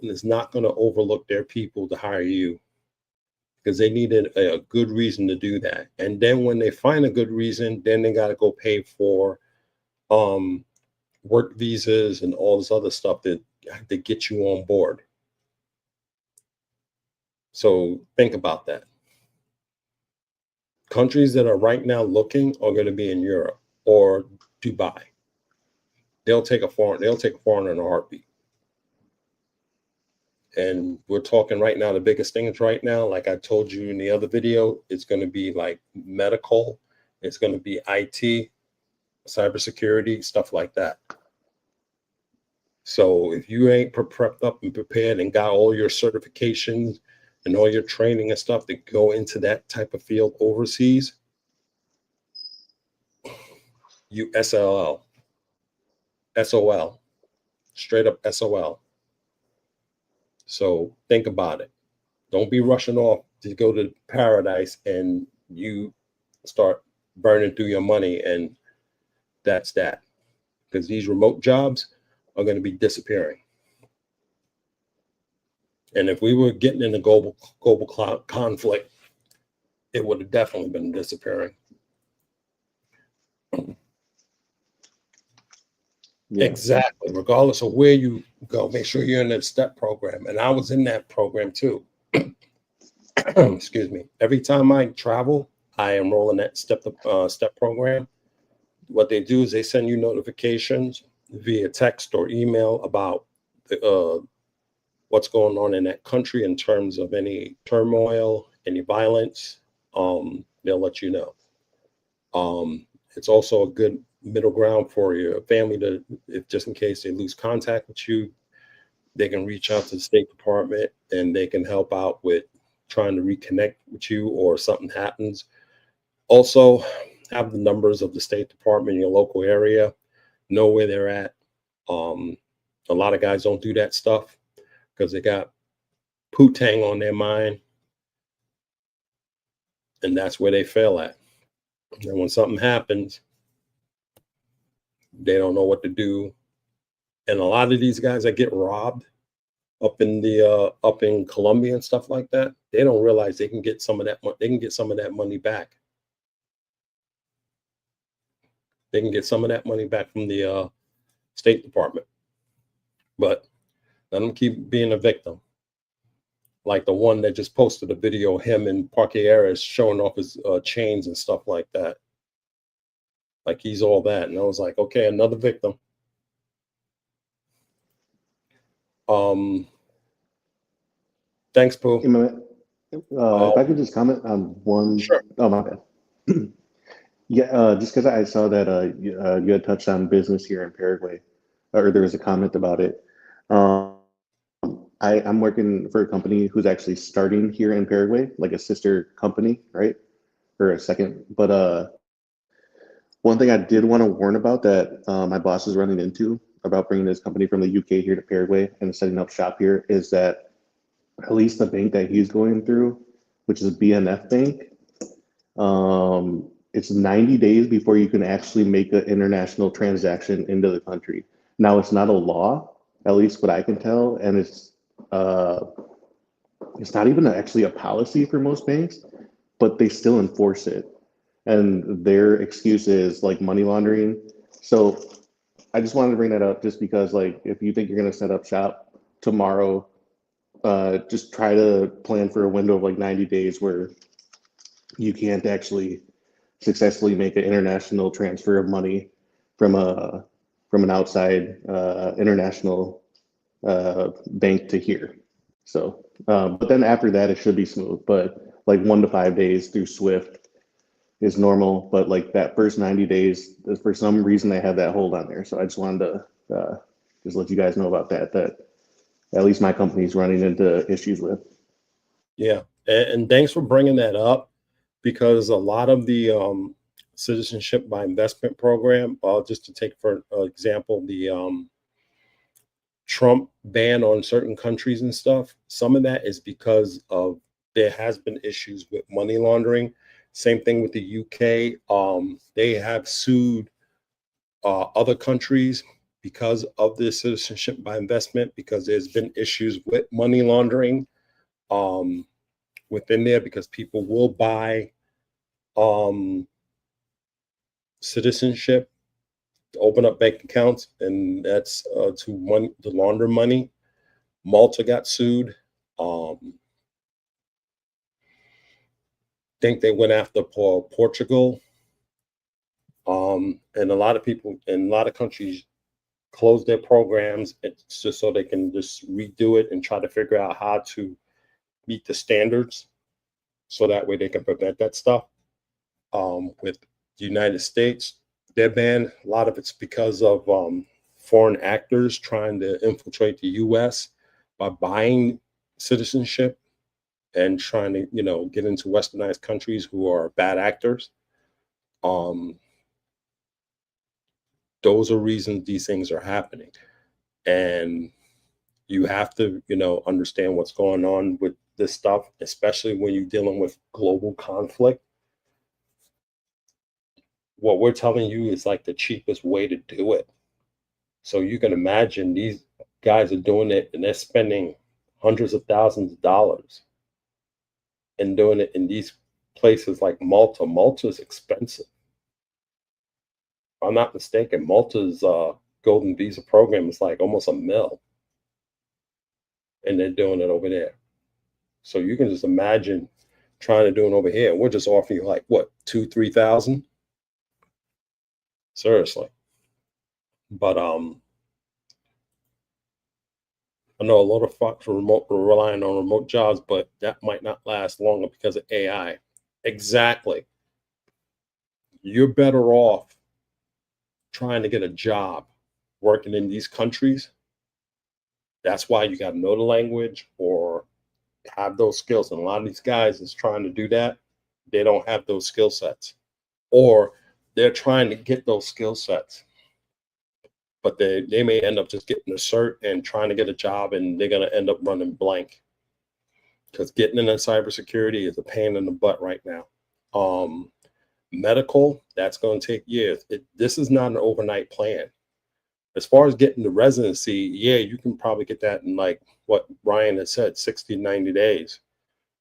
is not going to overlook their people to hire you because they needed a good reason to do that. And then when they find a good reason, then they got to go pay for um, work visas and all this other stuff that get you on board. So think about that. Countries that are right now looking are going to be in Europe or Dubai. They'll take a foreigner in a heartbeat. And we're talking right now, the biggest things right now, like I told you in the other video, it's going to be like medical, it's going to be IT, cybersecurity, stuff like that. So if you ain't prepped up and prepared and got all your certifications and all your training and stuff to go into that type of field overseas, you SOL, straight up SOL. So think about it. Don't be rushing off to go to paradise and you start burning through your money and that's that. Because these remote jobs are going to be disappearing. And if we were getting in a global conflict, it would have definitely been disappearing. Yeah. Exactly. Regardless of where you go, make sure you're in that STEP program. And I was in that program too. Excuse me. Every time I travel, I enroll in that STEP program. What they do is they send you notifications via text or email about what's going on in that country in terms of any turmoil, any violence. They'll let you know. It's also a good middle ground for your family to, if just in case they lose contact with you, they can reach out to the State Department and they can help out with trying to reconnect with you or something happens. Also, have the numbers of the State Department in your local area, know where they're at. Um, a lot of guys don't do that stuff because they got poo-tang on their mind, and that's where they fail at. And when something happens, they don't know what to do. And a lot of these guys that get robbed up in Colombia and stuff like that, they don't realize they can get some of that they can get some of that money back. They can get some of that money back from the State Department. But let them keep being a victim. Like the one that just posted a video of him in Parque Aires showing off his chains and stuff like that. Like he's all that. And I was like, okay, another victim. Thanks, Pooh. If I could just comment on one, Sure. oh my bad. Yeah, just because I saw that you had touched on business here in Paraguay, or there was a comment about it. Um, I'm working for a company who's actually starting here in Paraguay, like a sister company, right? Or a second. But one thing I did want to warn about that my boss is running into about bringing this company from the UK here to Paraguay and setting up shop here is that at least the bank that he's going through, which is BNF Bank, it's 90 days before you can actually make an international transaction into the country. Now, it's not a law, at least what I can tell, and uh, it's not even actually a policy for most banks, but they still enforce it. And their excuse is like money laundering. So I just wanted to bring that up just because, like, if you think you're going to set up shop tomorrow, just try to plan for a window of like 90 days where you can't actually successfully make an international transfer of money from a from an outside international bank to here. So, but then after that, it should be smooth. But like 1 to 5 days through Swift is normal. But like that first 90 days, for some reason, they have that hold on there. So I just wanted to just let you guys know about that. That at least my company's running into issues with. Yeah. And thanks for bringing that up because a lot of the citizenship by investment program, just to take for example, the Trump ban on certain countries and stuff, some of that is because of there has been issues with money laundering. Same thing with the UK. They have sued other countries because of this citizenship by investment because there's been issues with money laundering within there because people will buy um, citizenship to open up bank accounts, and that's to launder money. Malta got sued. Think they went after Portugal, and a lot of people in a lot of countries closed their programs it's just so they can just redo it and try to figure out how to meet the standards, so that way they can prevent that stuff. With the United States, they're banned. A lot of it's because of foreign actors trying to infiltrate the U.S. by buying citizenship and trying to, get into westernized countries who are bad actors. Um, those are reasons these things are happening. And you have to, understand what's going on with this stuff, especially when you're dealing with global conflict. What we're telling you is like the cheapest way to do it. So you can imagine these guys are doing it and they're spending hundreds of thousands of dollars and doing it in these places like Malta. Malta's expensive. If I'm not mistaken, Malta's golden visa program is like almost $1 million, and they're doing it over there. So you can just imagine trying to do it over here. We're just offering you like what, 2, 3 thousand? Seriously. But I know a lot of folks are relying on remote jobs, but that might not last longer because of AI. Exactly. You're better off trying to get a job working in these countries. That's why you got to know the language or have those skills. And a lot of these guys is trying to do that. They don't have those skill sets, or they're trying to get those skill sets, but they may end up just getting a cert and trying to get a job, and they're going to end up running blank because getting into cybersecurity is a pain in the butt right now. Medical, that's going to take years. This is not an overnight plan. As far as getting the residency, yeah, you can probably get that in like what Ryan had said, 60 to 90 days.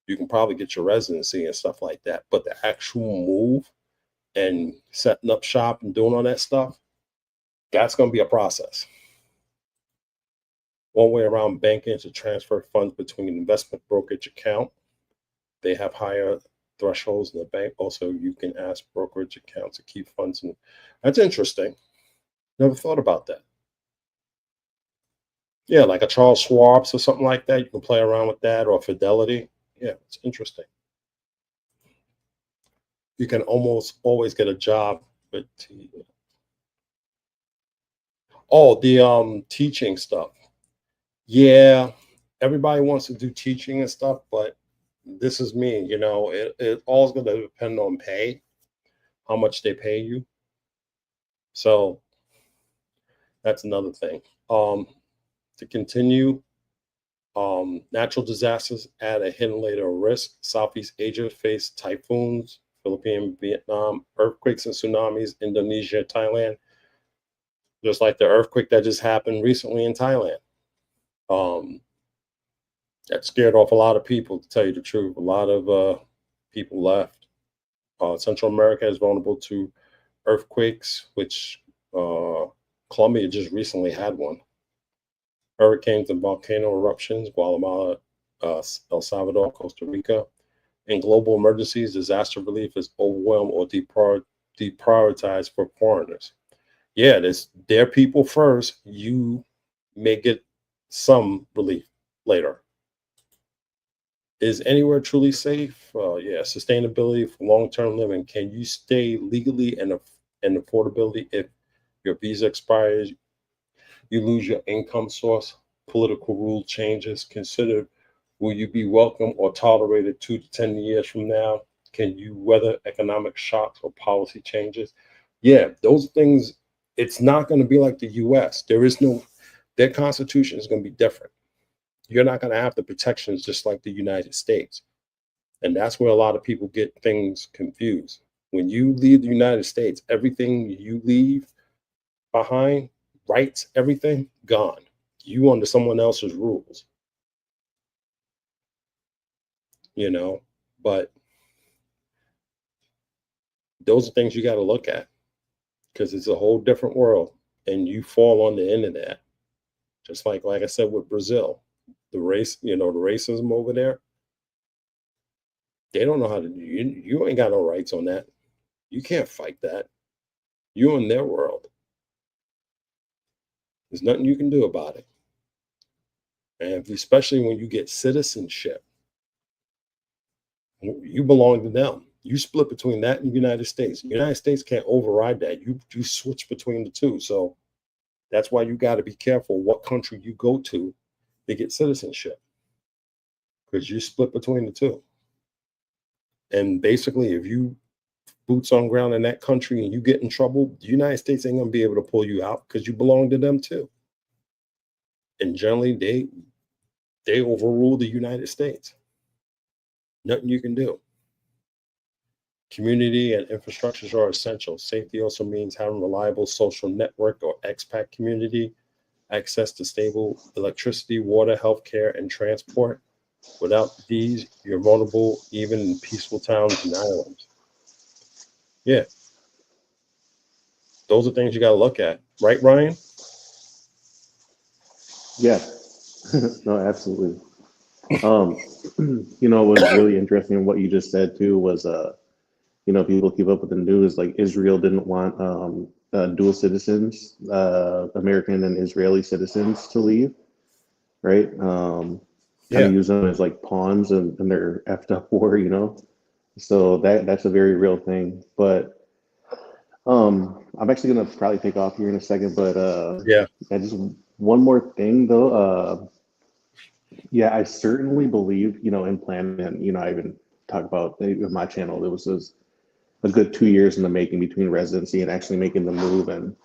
You can probably get your residency and stuff like that. But the actual move and setting up shop and doing all that stuff, that's going to be a process. One way around banking is to transfer funds between an investment brokerage account. They have higher thresholds in the bank. Also, you can ask brokerage accounts to keep funds in. That's interesting. Never thought about that. Yeah, like a Charles Schwab's or something like that. You can play around with that, or Fidelity. Yeah, it's interesting. You can almost always get a job with the teaching stuff. Yeah, everybody wants to do teaching and stuff, but this is me, it all's going to depend on pay, how much they pay you. So that's another thing. To continue, natural disasters add a hidden layer of risk. Southeast Asia faced typhoons, Philippines, Vietnam, earthquakes and tsunamis, Indonesia, Thailand, just like the earthquake that just happened recently in Thailand. Um, that scared off a lot of people, to tell you the truth. A lot of people left. Central America is vulnerable to earthquakes, which Colombia just recently had one. Hurricanes and volcano eruptions, Guatemala, El Salvador, Costa Rica. In global emergencies, disaster relief is overwhelmed or deprioritized for foreigners. Yeah, it's their people first. You may get some relief later. Is anywhere truly safe? Yeah, sustainability for long-term living. Can you stay legally and affordability if your visa expires? You lose your income source. Political rule changes. Consider, will you be welcome or tolerated 2 to 10 years from now? Can you weather economic shocks or policy changes? Yeah, those things. It's not going to be like the U.S. Their constitution is going to be different. You're not going to have the protections just like the United States. And that's where a lot of people get things confused. When you leave the United States, everything you leave behind, rights, everything, gone. You under someone else's rules, you know. But those are things you got to look at because it's a whole different world. And you fall on the end of that. Just like I said with Brazil, the racism over there, they don't know how to do. You ain't got no rights on that. You can't fight that. You're in their world. There's nothing you can do about it. And especially when you get citizenship, you belong to them. You split between that and the United States. The United States can't override that. You switch between the two. So that's why you got to be careful what country you go to get citizenship because you split between the two. And basically, if you boots on ground in that country and you get in trouble, the United States ain't gonna be able to pull you out because you belong to them too. And generally, they overrule the United States. Nothing you can do. Community and infrastructures are essential. Safety also means having reliable social network or expat community, access to stable electricity, water, healthcare, and transport. Without these, you're vulnerable even in peaceful towns and islands. Yeah, those are things you got to look at, right, Ryan? Yeah. No, absolutely. Um, what was really interesting what you just said too was people keep up with the news like Israel didn't want dual citizens, American and Israeli citizens to leave, right? Kind of Yeah, use them as like pawns in their effed up war. So that's a very real thing. But I'm actually gonna probably take off here in a second, but yeah, yeah, just one more thing though. Yeah, I certainly believe, in planning, and I even talk about in my channel. There was a good 2 years in the making between residency and actually making the move and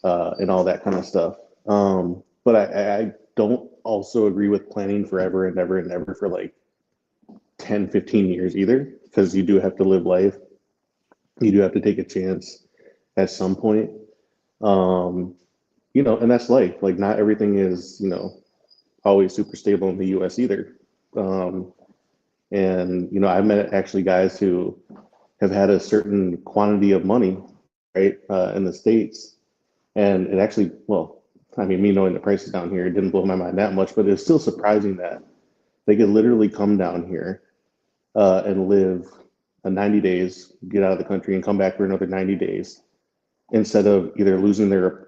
all that kind of stuff. But I don't also agree with planning forever and ever and ever for like 10, 15 years either, because you do have to live life. You do have to take a chance at some point. Um, and that's life. Like not everything is, always super stable in the US either. Um, and I've met actually guys who have had a certain quantity of money, right, in the States. And it actually, well, I mean, me knowing the prices down here, it didn't blow my mind that much, but it's still surprising that they could literally come down here and live 90 days, get out of the country and come back for another 90 days instead of either losing their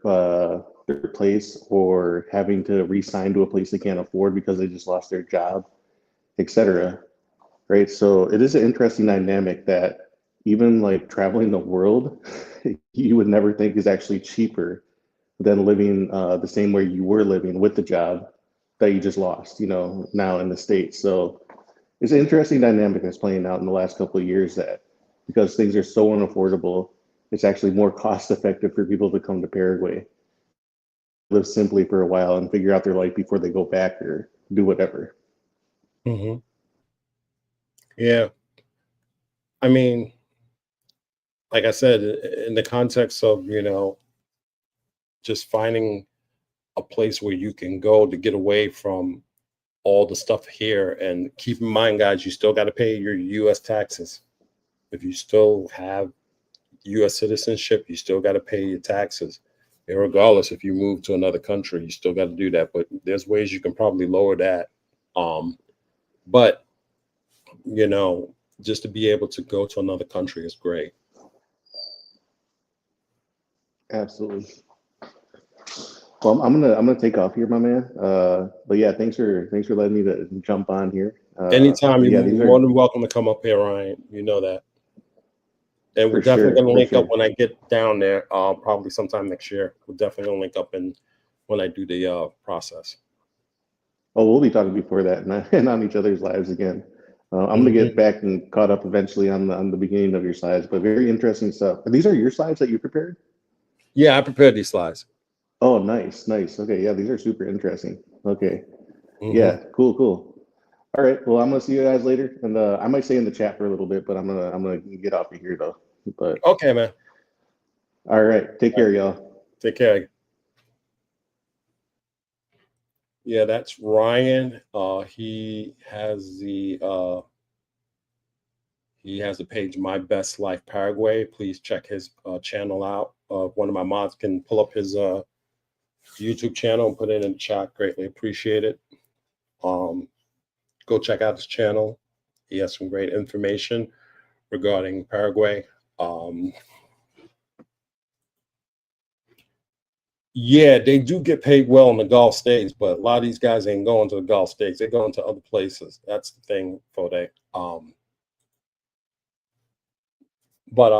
place or having to re-sign to a place they can't afford because they just lost their job, etc. Right. So it is an interesting dynamic that even like traveling the world, you would never think is actually cheaper than living the same way you were living with the job that you just lost, now in the States. So it's an interesting dynamic that's playing out in the last couple of years that because things are so unaffordable, it's actually more cost effective for people to come to Paraguay, live simply for a while and figure out their life before they go back or do whatever. Hmm. Yeah. I mean, like I said, in the context of, just finding a place where you can go to get away from all the stuff here. And keep in mind, guys, you still got to pay your US taxes. If you still have US citizenship, you still got to pay your taxes. And regardless, if you move to another country, you still got to do that. But there's ways you can probably lower that. But, you know, just to be able to go to another country is great. Absolutely. Well, I'm gonna take off here, my man. But yeah, thanks for letting me to jump on here. Anytime, But you're yeah, these more are than welcome to come up here, Ryan. You know that. And we're for definitely sure, going to for link up sure. when I get down there, probably sometime next year. We're definitely going to link up and when I do the process. Oh, we'll be talking before that and on each other's lives again. I'm gonna get Hmm. back and caught up eventually on the beginning of your slides, but very interesting stuff. And these are your slides that you prepared? Yeah, I prepared these slides. Oh, nice, nice. Okay, yeah, these are super interesting. Okay, Hmm. yeah, cool, cool. All right, well, I'm gonna see you guys later, and I might stay in the chat for a little bit, but I'm gonna get off of here though. But Okay, man. all right, take All right. care, y'all. Take care. Yeah, that's Ryan. He has the page My Best Life Paraguay. Please check his channel out. One of my mods can pull up his YouTube channel and put it in the chat. Greatly appreciate it. Um, Go check out his channel. He has some great information regarding Paraguay. Um, yeah, they do get paid well in the Gulf states, but a lot of these guys ain't going to the Gulf states. They're going to other places. That's the thing, Fode. But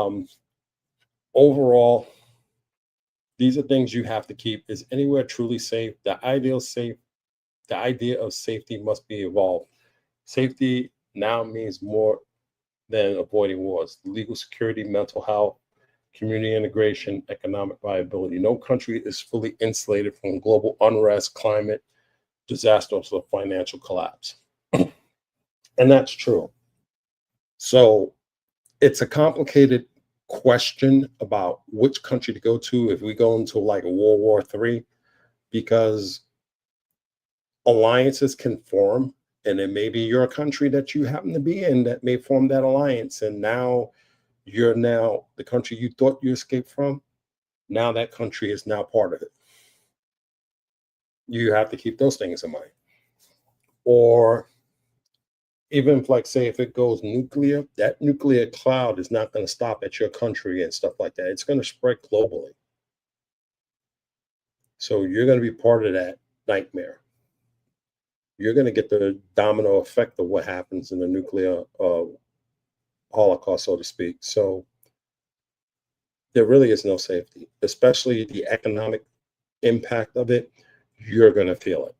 overall, these are things you have to keep. Is anywhere truly safe? The idea of safety must be evolved. Safety now means more than avoiding wars. Legal security, mental health, community integration, economic viability. No country is fully insulated from global unrest, climate disasters, or financial collapse. And that's true. So it's a complicated question about which country to go to if we go into like a World War III, because alliances can form. And it may be your country that you happen to be in that may form that alliance. And now you're now the country you thought you escaped from. Now that country is now part of it. You have to keep those things in mind. Or even if, like, say, if it goes nuclear, that nuclear cloud is not going to stop at your country and stuff like that. It's going to spread globally. So you're going to be part of that nightmare. You're going to get the domino effect of what happens in the nuclear holocaust, so to speak. So there really is no safety, especially the economic impact of it. You're going to feel it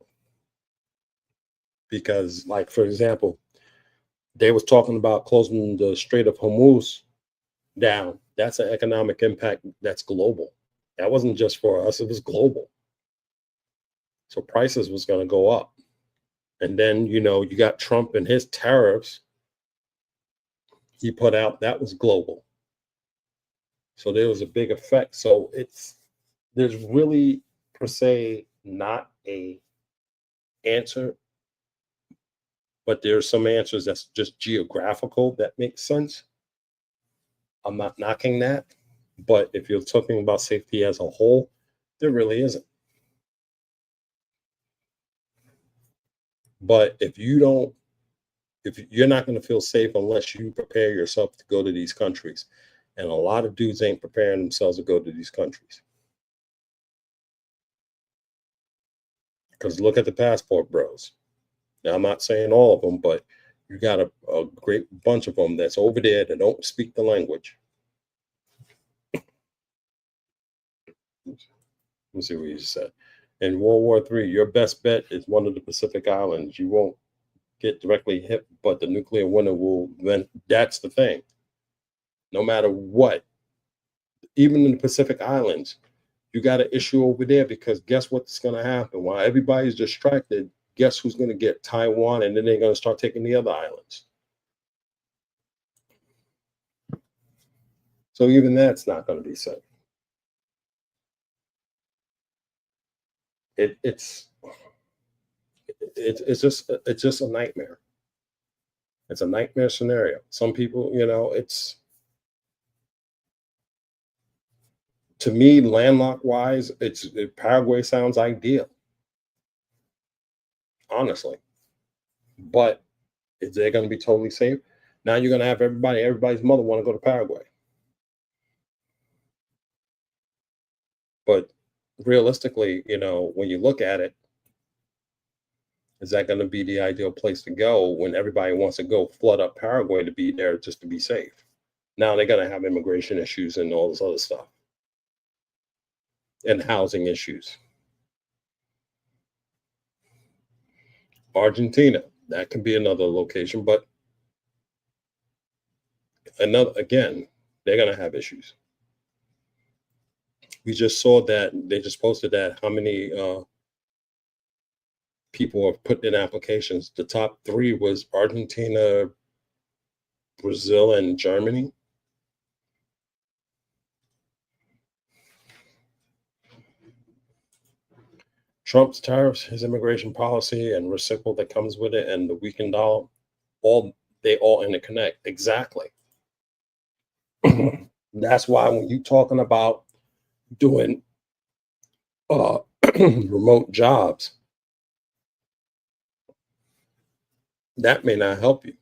because, like, for example, they was talking about closing the Strait of Hormuz down. That's an economic impact that's global. That wasn't just for us, it was global. So prices was going to go up. And then, you got Trump and his tariffs he put out, that was global. So there was a big effect. So there's really per se not a answer, but there's some answers that's just geographical that makes sense. I'm not knocking that, but if you're talking about safety as a whole, there really isn't. But if you're not going to feel safe unless you prepare yourself to go to these countries, and a lot of dudes ain't preparing themselves to go to these countries. Because look at the passport bros. Now, I'm not saying all of them, but you got a great bunch of them that's over there that don't speak the language. Let me see what you said. In World War III, your best bet is one of the Pacific Islands. You won't get directly hit, but the nuclear winter will then. That's the thing. No matter what, even in the Pacific Islands, you got an issue over there because guess what's going to happen? While everybody's distracted, guess who's going to get Taiwan, and then they're going to start taking the other islands. So even that's not going to be safe. It, it's it's just a nightmare. It's a nightmare scenario. Some people, it's to me landlocked wise, Paraguay sounds ideal, honestly. But is they going to be totally safe? Now you're going to have everybody's mother want to go to Paraguay. But realistically, when you look at it, is that going to be the ideal place to go when everybody wants to go flood up Paraguay to be there just to be safe? Now they're going to have immigration issues and all this other stuff and housing issues. Argentina, that can be another location, but again, they're going to have issues. We just saw that they just posted that how many people have put in applications. The top three was Argentina, Brazil, and Germany. Trump's tariffs, his immigration policy, and reciprocal that comes with it, and the weakened dollar, they all interconnect. Exactly. That's why when you're talking about doing uh, remote jobs, that may not help you.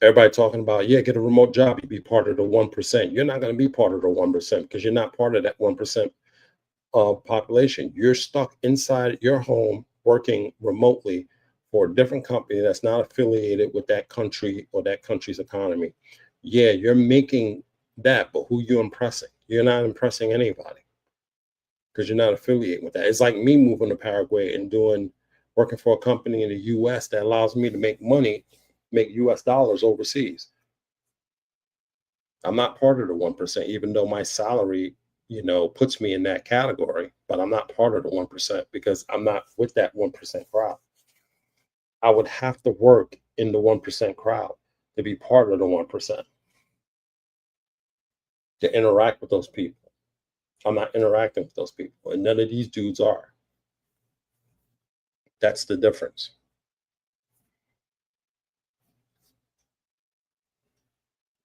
Everybody talking about, yeah, get a remote job, you be part of the 1%. You're not going to be part of the 1% because you're not part of that 1% population. You're stuck inside your home working remotely for a different company that's not affiliated with that country or that country's economy. Yeah, you're making that, but who you impressing? You're not impressing anybody because you're not affiliated with that. It's like me moving to Paraguay and working for a company in the US that allows me to make money, make US dollars overseas. I'm not part of the 1%, even though my salary, puts me in that category, but I'm not part of the 1% because I'm not with that 1% crowd. I would have to work in the 1% crowd to be part of the 1%, to interact with those people. I'm not interacting with those people, and none of these dudes are. That's the difference.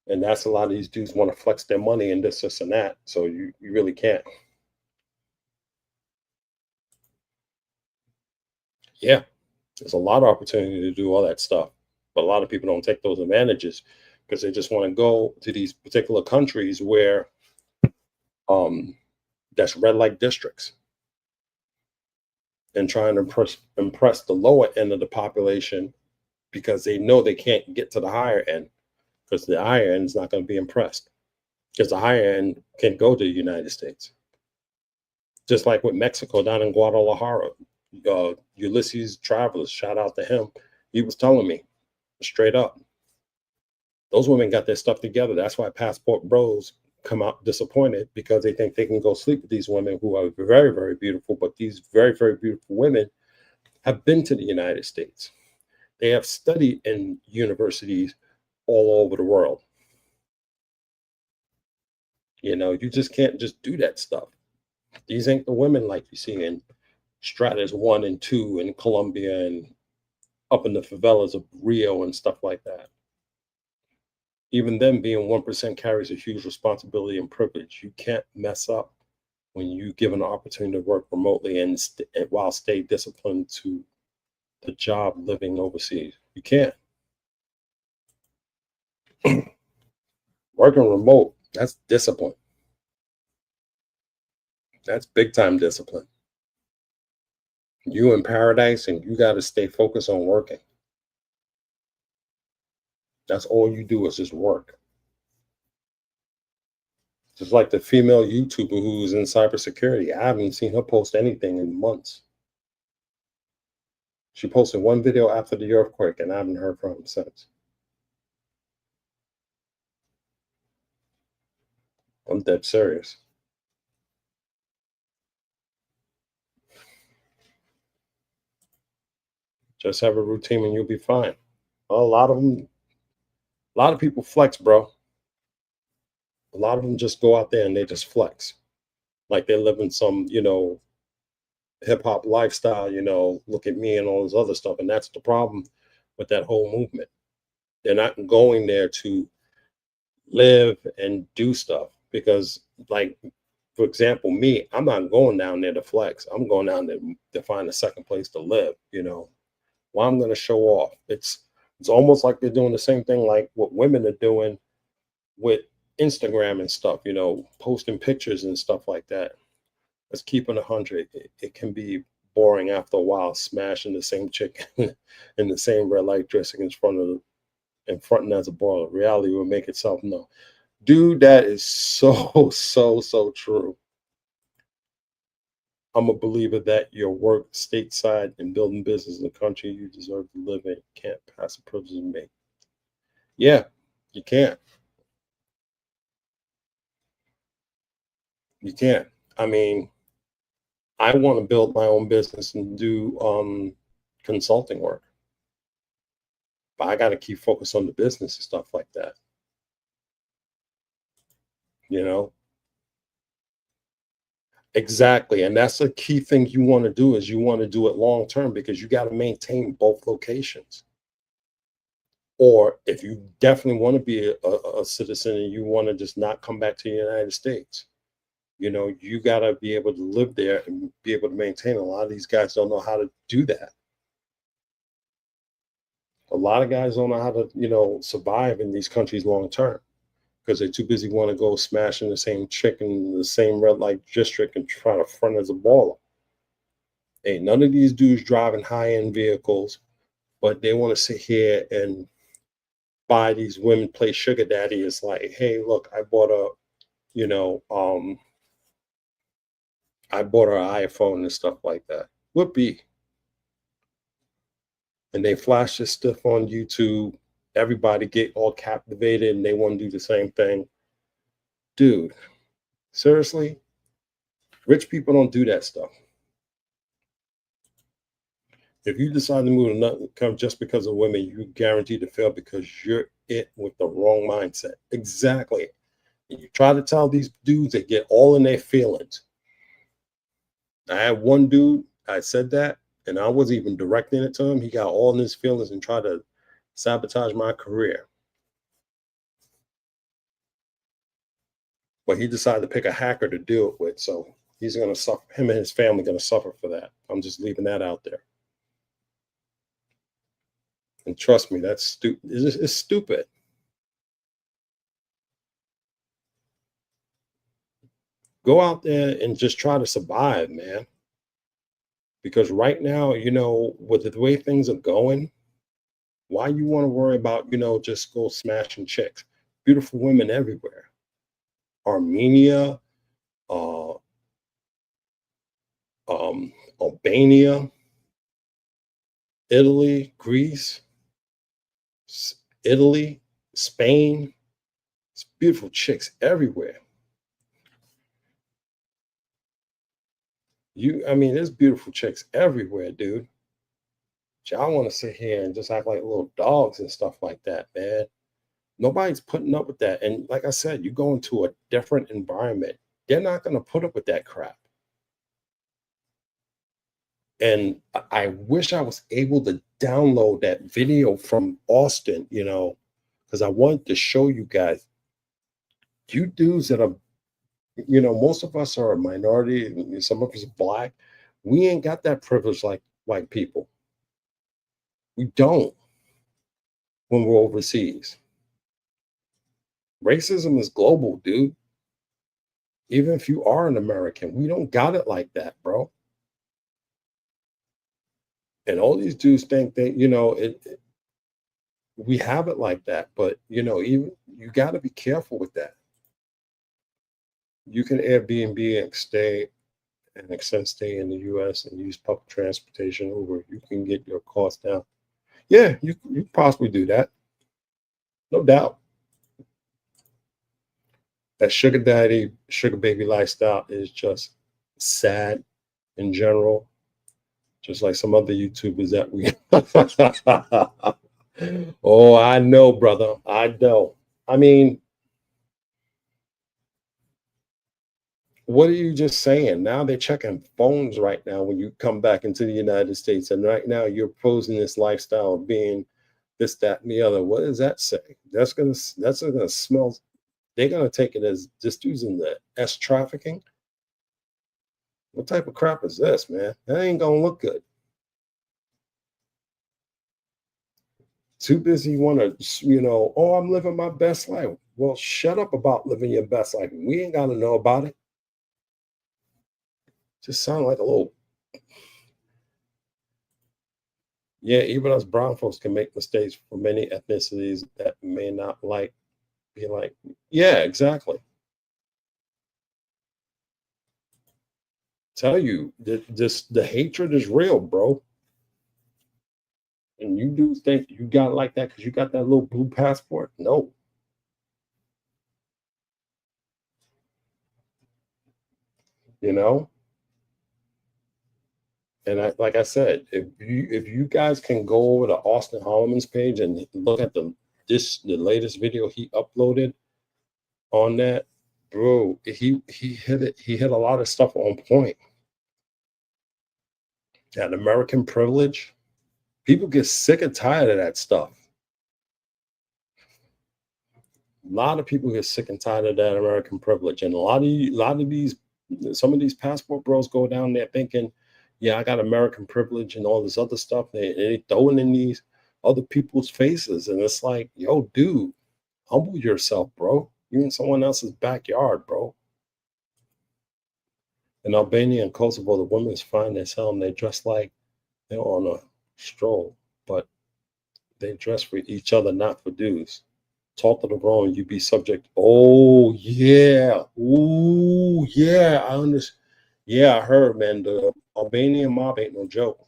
And that's a lot of these dudes want to flex their money and this and that. So you really can't. Yeah, there's a lot of opportunity to do all that stuff. But a lot of people don't take those advantages because they just want to go to these particular countries where um that's red light districts and trying to impress the lower end of the population because they know they can't get to the higher end because the higher end is not going to be impressed because the higher end can go to the United States. Just like with Mexico down in Guadalajara, Ulysses Travelers, shout out to him. He was telling me straight up, those women got their stuff together. That's why passport bros come out disappointed because they think they can go sleep with these women who are very, very beautiful. But these very, very beautiful women have been to the United States. They have studied in universities all over the world. You just can't just do that stuff. These ain't the women like you see in Stratus 1 and 2 in Colombia and up in the favelas of Rio and stuff like that. Even them being 1% carries a huge responsibility and privilege. You can't mess up when you give an opportunity to work remotely and while stay disciplined to the job living overseas. You can't. Working remote, that's discipline. That's big time discipline. You in paradise and you got to stay focused on working. That's all you do is just work. Just like the female YouTuber who's in cybersecurity. I haven't seen her post anything in months. She posted one video after the earthquake and I haven't heard from her since. I'm dead serious. Just have a routine and you'll be fine. Well, a lot of people flex, bro. A lot of them just go out there and they just flex. Like they're living some, hip hop lifestyle, look at me and all this other stuff. And that's the problem with that whole movement. They're not going there to live and do stuff because, like, for example, me, I'm not going down there to flex. I'm going down there to find a second place to live, Well, I'm going to show off. It's almost like they're doing the same thing like what women are doing with Instagram and stuff, posting pictures and stuff like that. Let's keep it 100. It can be boring after a while, smashing the same chick in the same red light dressing in front as a boiler. Reality will make itself known. Dude, that is so, so true. I'm a believer that your work stateside and building business in the country you deserve to live in can't pass a privilege to me. Yeah, you can't. You can't. I mean, I want to build my own business and do consulting work, but I got to keep focused on the business and stuff like that. You know, exactly, and that's a key thing you want to do is you want to do it long term because you got to maintain both locations. Or if you definitely want to be a citizen and you want to just not come back to the United States, you got to be able to live there and be able to maintain. A lot of these guys don't know how to do that. A lot of guys don't know how to, survive in these countries long term because they're too busy want to go smashing the same chick in the same red light district and try to front as a baller. Ain't none of these dudes driving high end vehicles, but they want to sit here and buy these women play sugar daddy. It's like, hey, look, you know, um, I bought her an iPhone and stuff like that. Whoopee. And they flash this stuff on YouTube. Everybody get all captivated and they want to do the same thing. Dude, seriously, rich people don't do that stuff. If you decide to move to nothing come just because of women, you guaranteed to fail because you're it with the wrong mindset. Exactly. And you try to tell these dudes they get all in their feelings. I had one dude, I said that, and I wasn't even directing it to him. He got all in his feelings and tried to sabotage my career. But he decided to pick a hacker to do it with. So he's going to suffer. Him and his family going to suffer for that. I'm just leaving that out there. And trust me, that's stupid. It's stupid. Go out there and just try to survive, man. Because right now, with the way things are going, why you want to worry about, just go smashing chicks? Beautiful women everywhere. Armenia, uh, Albania, Italy, Greece, Italy, Spain. It's beautiful chicks everywhere. I mean, there's beautiful chicks everywhere, dude. Y'all want to sit here and just act like little dogs and stuff like that, man. Nobody's putting up with that. And like I said, you go into a different environment, they're not going to put up with that crap. And I wish I was able to download that video from Austin, because I wanted to show you guys, you dudes that are, most of us are a minority, and some of us are black. We ain't got that privilege like white people. We don't when we're overseas. Racism is global, dude. Even if you are an American, we don't got it like that, bro. And all these dudes think that, we have it like that. But, even you got to be careful with that. You can Airbnb and stay and extend stay in the US and use public transportation over. You can get your costs down. Yeah, you possibly do that. No doubt. That sugar daddy, sugar baby lifestyle is just sad in general, just like some other YouTubers that we. Oh, I know, brother. I know. I mean, what are you just saying? Now they're checking phones right now when you come back into the United States. And right now you're posing this lifestyle of being this, that, and the other. What does that say? That's gonna smell. They're gonna take it as just using the S trafficking. What type of crap is this, man? That ain't gonna look good. Too busy want to, oh, I'm living my best life. Well, shut up about living your best life. We ain't gotta know about it. Just sound like a little. Yeah, even us brown folks can make mistakes for many ethnicities that may not be like, yeah, exactly. Tell you that this the hatred is real, bro. And you do think you got like that because you got that little blue passport? No, you know. And like I said, if you guys can go over to Austin Holloman's page and look at the latest video he uploaded on that, bro, he hit it. He hit a lot of stuff on point. That American privilege, people get sick and tired of that stuff. A lot of people get sick and tired of that American privilege, and a lot of these, some of these passport bros go down there thinking, "Yeah, I got American privilege and all this other stuff." They throw it in these other people's faces, and it's like, "Yo, dude, humble yourself, bro. You're in someone else's backyard, bro." In Albania and Kosovo, the women's fine as hell, and they dress like they're on a stroll, but they dress for each other, not for dudes. Talk to the wrong, you be subject. Oh yeah, ooh yeah, I understand. Yeah, I heard, man. The Albanian mob ain't no joke.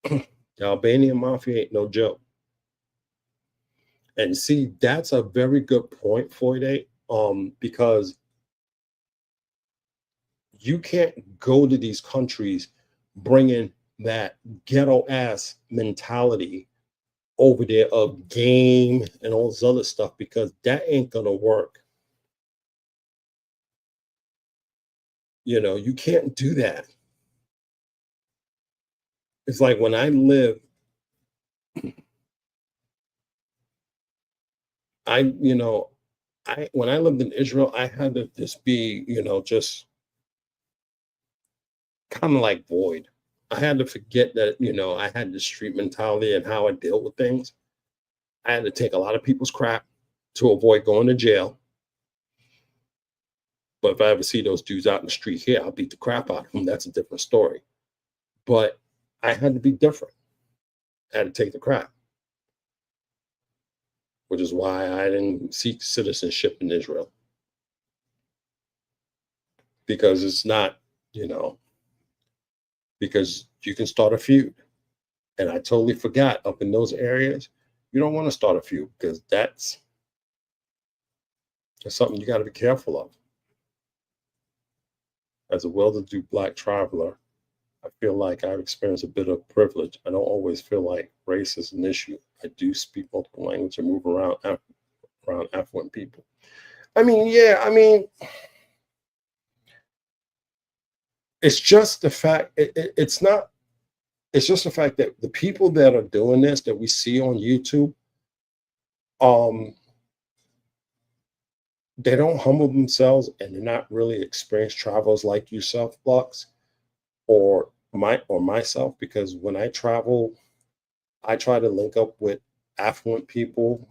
The Albanian mafia ain't no joke. And see, that's a very good point, Floyd. Because you can't go to these countries bringing that ghetto ass mentality over there of game and all this other stuff because that ain't gonna work. You can't do that. It's like when I live, I, you know, I when I lived in Israel, I had to just be, just kind of like void. I had to forget that, I had the street mentality and how I deal with things. I had to take a lot of people's crap to avoid going to jail. But if I ever see those dudes out in the street here, I'll beat the crap out of them. That's a different story. But I had to be different. I had to take the crap, which is why I didn't seek citizenship in Israel because it's not, you know, because you can start a feud. And I totally forgot up in those areas, you don't want to start a feud because that's something you got to be careful of. As a well to do Black traveler, I feel like I've experienced a bit of privilege. I don't always feel like race is an issue. I do speak multiple languages and move around affluent people. I mean, yeah, I mean, It's just the fact. It's not. It's just the fact that the people that are doing this that we see on YouTube, um, they don't humble themselves and they're not really experienced travelers like yourself, Lux, or myself. Because when I travel, I try to link up with affluent people.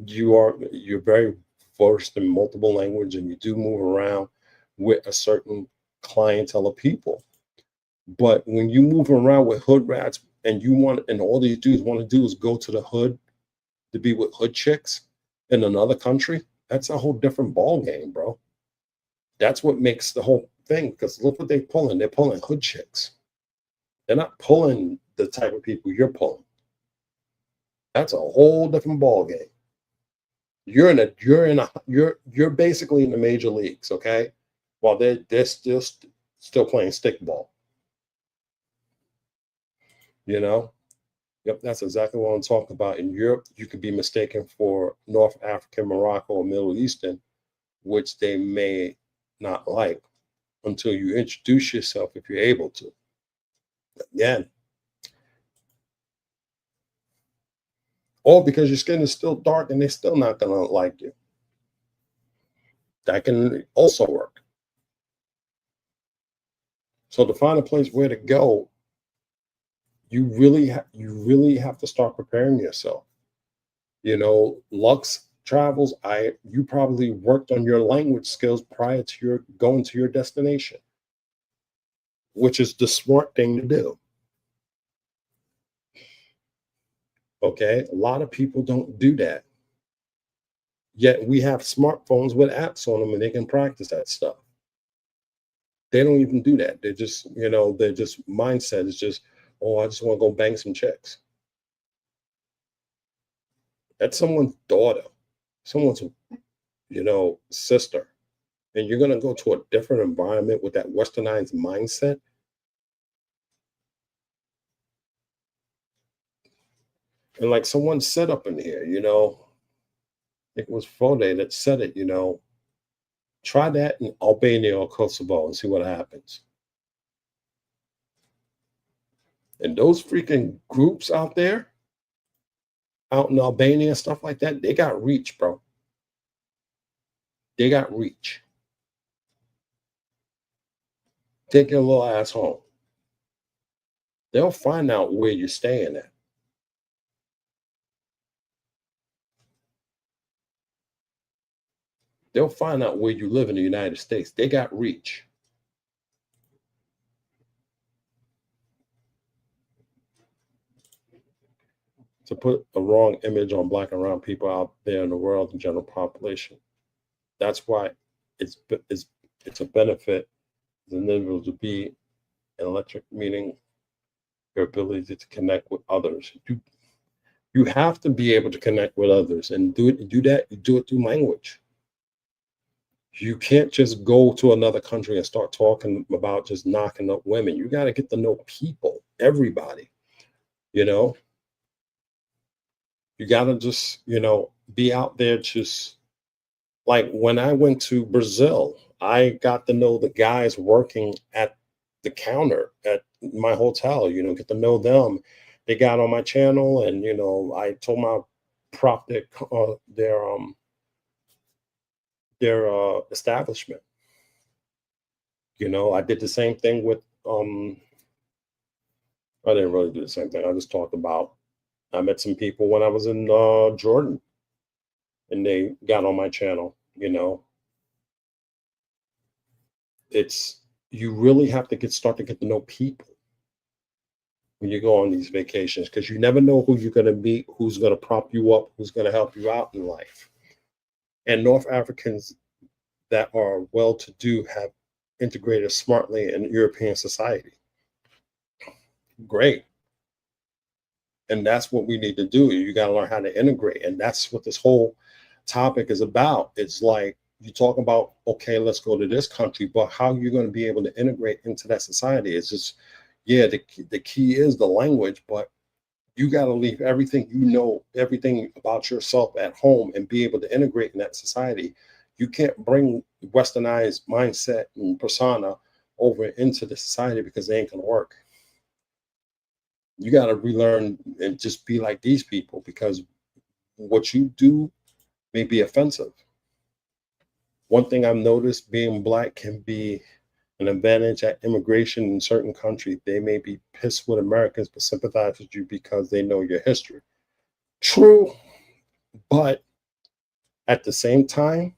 You're very versed in multiple language, and you do move around with a certain clientele of people. But when you move around with hood rats, and all these dudes want to do is go to the hood to be with hood chicks in another country, that's a whole different ball game, bro. That's what makes the whole thing. Because look what they're pulling. They're pulling hood chicks. They're not pulling the type of people you're pulling. That's a whole different ball game. You're basically in the major leagues, okay? While they're still playing stickball, you know? Yep, that's exactly what I'm talking about. In Europe, you could be mistaken for North African, Morocco, or Middle Eastern, which they may not like until you introduce yourself if you're able to. Again, or because your skin is still dark and they're still not gonna like you. That can also work. So to find a place where to go, you really have to start preparing yourself. Lux travels. I You probably worked on your language skills prior to your going to your destination, which is the smart thing to do. Okay, a lot of people don't do that. Yet we have smartphones with apps on them, and they can practice that stuff. They don't even do that. They're just mindset is just, oh, I just want to go bang some chicks. That's someone's daughter, someone's sister, and you're gonna go to a different environment with that westernized mindset. And like someone said up in here, it was Fode that said it, try that in Albania or Kosovo and see what happens. And those freaking groups out in Albania, stuff like that, they got reach, bro. They got reach. Take your little ass home. They'll find out where you're staying at. They'll find out where you live in the United States. They got reach. To put a wrong image on black and brown people out there in the world, the general population. That's why it's it's it's a benefit as an individual to be an electric, meaning your ability to connect with others. You have to be able to connect with others and do that. You do it through language. You can't just go to another country and start talking about just knocking up women. You got to get to know people, everybody. You know, you got to just be out there. Just like when I went to Brazil, I got to know the guys working at the counter at my hotel. Get to know them. They got on my channel, and I told my prop their establishment. I did the same thing with I didn't really do the same thing. I just talked about I met some people when I was in Jordan, and they got on my channel. It's You really have to start to get to know people when you go on these vacations, because you never know who you're going to meet, who's going to prop you up, who's going to help you out in life. And North Africans that are well to do have integrated smartly in European society. Great. And that's what we need to do. You got to learn how to integrate. And that's what this whole topic is about. It's like you talk about, okay, let's go to this country, but how you're going to be able to integrate into that society. It's just, yeah, the key is the language, but you got to leave everything, everything about yourself at home and be able to integrate in that society. You can't bring westernized mindset and persona over into the society because they ain't gonna work. You got to relearn and just be like these people because what you do may be offensive. One thing I've noticed, being black can be an advantage at immigration in certain countries. They may be pissed with Americans but sympathize with you because they know your history. True, but at the same time,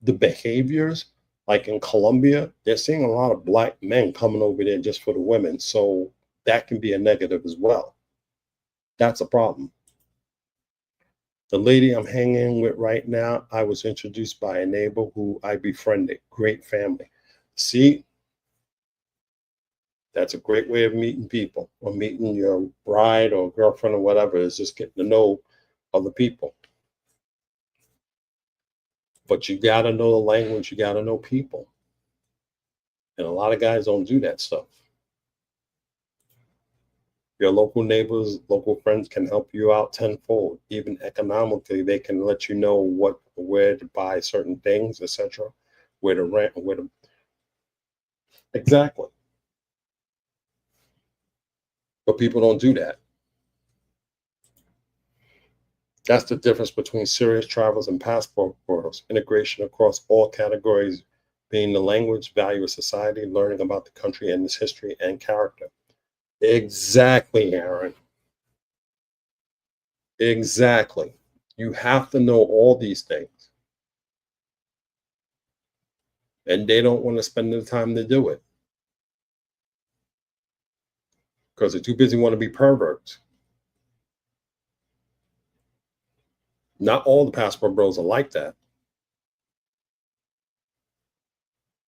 the behaviors, like in Colombia, they're seeing a lot of black men coming over there just for the women. So that can be a negative as well. That's a problem. The lady I'm hanging with right now, I was introduced by a neighbor who I befriended. Great family. See, that's a great way of meeting people or meeting your bride or girlfriend or whatever, is just getting to know other people. But you got to know the language, you got to know people. And a lot of guys don't do that stuff. Your local neighbors, local friends can help you out tenfold. Even economically, they can let you know where to buy certain things, etc., where to rent, where to exactly. But people don't do that. That's the difference between serious travelers and passport bros. Integration across all categories, being the language, value of society, learning about the country and its history and character. Exactly, Aaron. Exactly. You have to know all these things. And they don't want to spend the time to do it because they're too busy want to be perverts. Not all the passport bros are like that.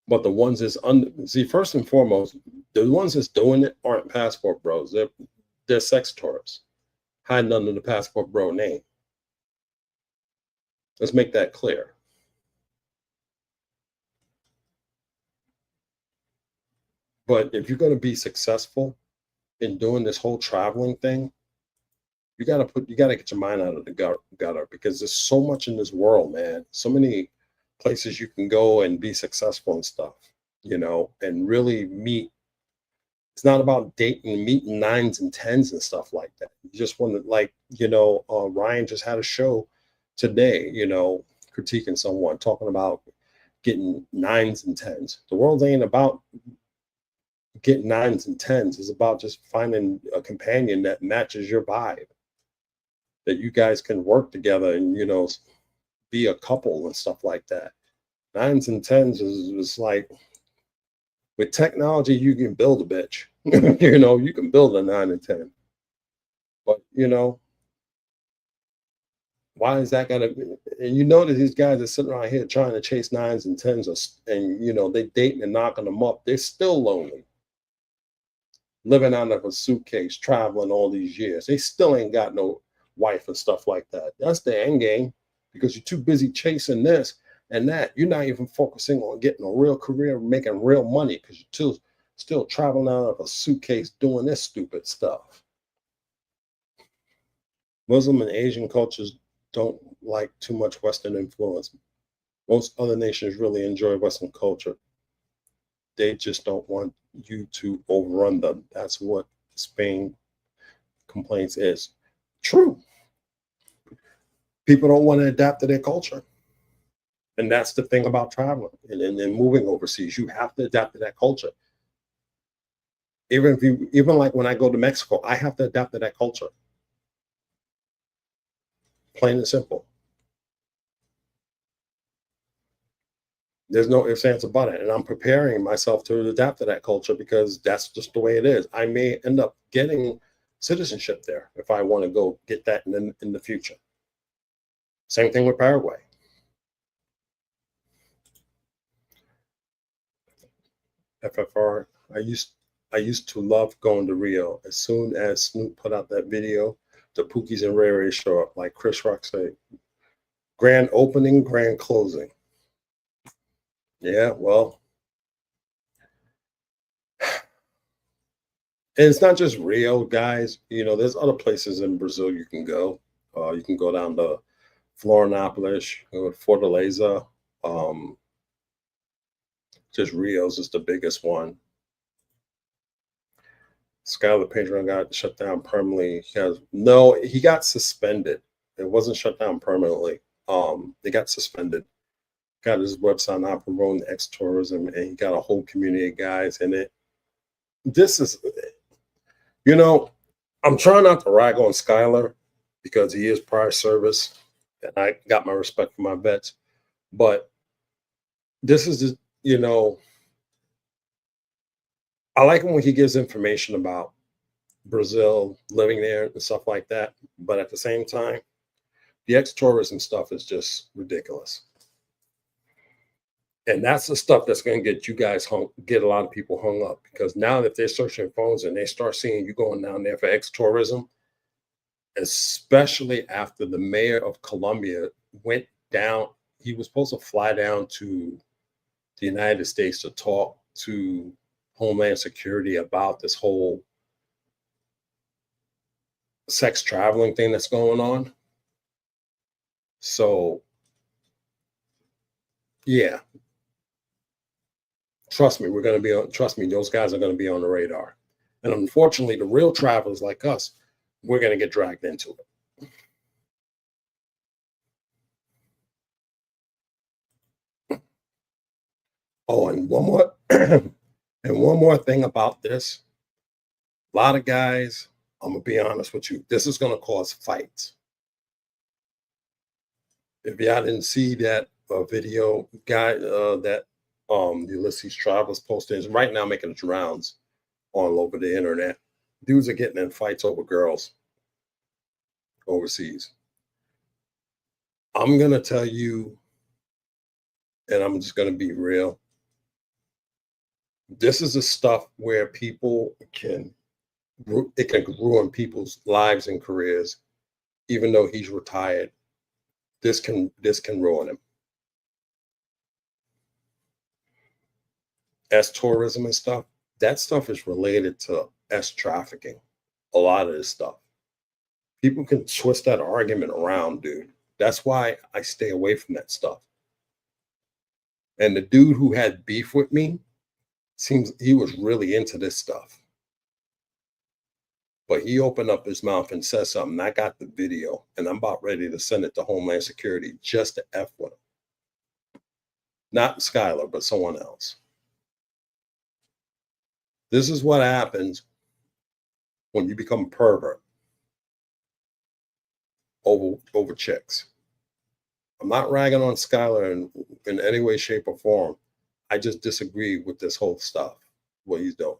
But the ones that's see, first and foremost, the ones that's doing it aren't passport bros. They're sex tourists hiding under the passport bro name. Let's make that clear. But if you're going to be successful in doing this whole traveling thing, you got to get your mind out of the gutter because there's so much in this world, man. So many places you can go and be successful and stuff, and really meet. It's not about dating, meeting nines and tens and stuff like that. You just want to, like, Ryan just had a show today, critiquing someone, talking about getting nines and tens. The world ain't about getting nines and tens. It's about just finding a companion that matches your vibe, that you guys can work together and, be a couple and stuff like that. Nines and tens is like, with technology, you can build a bitch. You can build a 9 and 10. But why is that gonna be? And that these guys are sitting around here trying to chase nines and tens, and they dating and knocking them up. They're still lonely, living out of a suitcase, traveling all these years. They still ain't got no wife and stuff like that. That's the end game because you're too busy chasing this and that. You're not even focusing on getting a real career, making real money because you're still traveling out of a suitcase doing this stupid stuff. Muslim and Asian cultures don't like too much Western influence. Most other nations really enjoy Western culture. They just don't want you to overrun them. That's what Spain complaints is. True. People don't want to adapt to their culture. And that's the thing about traveling and moving overseas. You have to adapt to that culture. Even like when I go to Mexico, I have to adapt to that culture. Plain and simple. There's no ifs, ands, about it. And I'm preparing myself to adapt to that culture because that's just the way it is. I may end up getting citizenship there if I want to go get that in the future. Same thing with Paraguay. FFR. I used to love going to Rio. As soon as Snoop put out that video, the Pookies and Ray Ray show up, like Chris Rock said. Grand opening, grand closing. Yeah, well, and it's not just Rio, guys. There's other places in Brazil you can go. You can go down to Florianopolis, go to Fortaleza. Just Rio's is the biggest one. Skylar Pedro got shut down permanently. He got suspended. It wasn't shut down permanently. They got suspended. Got his website now promoting X tourism, and he got a whole community of guys in it. This is, you know, I'm trying not to rag on Skylar because he is prior service, and I got my respect for my vets. But this is just, I like him when he gives information about Brazil, living there, and stuff like that. But at the same time, the ex-tourism stuff is just ridiculous. And that's the stuff that's going to get you guys get a lot of people hung up, because now if they're searching phones and they start seeing you going down there for ex-tourism, especially after the mayor of Colombia went down, he was supposed to fly down to the United States to talk to Homeland Security about this whole sex traveling thing that's going on. So, yeah, trust me, trust me, those guys are going to be on the radar. And unfortunately, the real travelers like us, we're going to get dragged into it. Oh, and one more and one more thing about this. A lot of guys, I'm gonna be honest with you, this is gonna cause fights. If y'all didn't see that video guy that Ulysses Travels posted, is right now making its rounds all over the internet. Dudes are getting in fights over girls overseas. I'm gonna tell you, and I'm just gonna be real. This is the stuff where people can ruin people's lives and careers. Even though he's retired, this can ruin him. S tourism and stuff, that stuff is related to S trafficking. A lot of this stuff. People can twist that argument around, dude. That's why I stay away from that stuff. And the dude who had beef with me, seems he was really into this stuff. But he opened up his mouth and said something. I got the video, and I'm about ready to send it to Homeland Security just to F with him. Not Skylar, but someone else. This is what happens when you become a pervert over chicks. I'm not ragging on Skylar in any way, shape, or form. I just disagree with this whole stuff, what he's doing.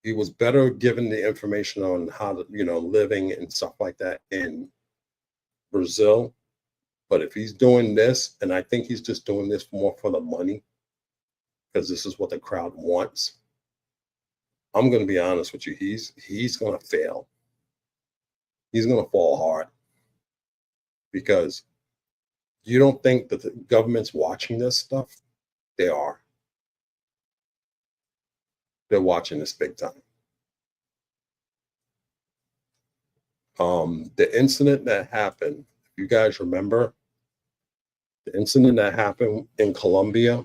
He was better given the information on how to, living and stuff like that in Brazil. But if he's doing this, and I think he's just doing this more for the money, because this is what the crowd wants, I'm going to be honest with you. He's going to fail. He's going to fall hard, because you don't think that the government's watching this stuff? They are. They're watching this big time. The incident that happened, if you guys remember, the incident that happened in Colombia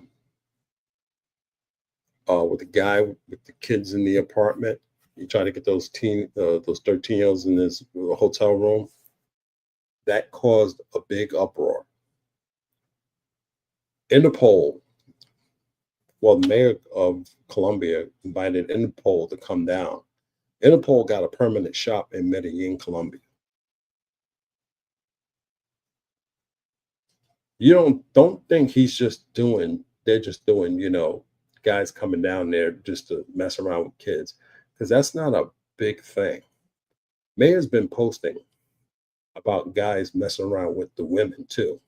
with the guy with the kids in the apartment, he tried to get those 13-year-olds in his hotel room. That caused a big uproar. Interpol, the mayor of Colombia invited Interpol to come down. Interpol got a permanent shop in Medellin, Colombia. You don't think they're just doing, guys coming down there just to mess around with kids, because that's not a big thing. Mayor's been posting about guys messing around with the women too.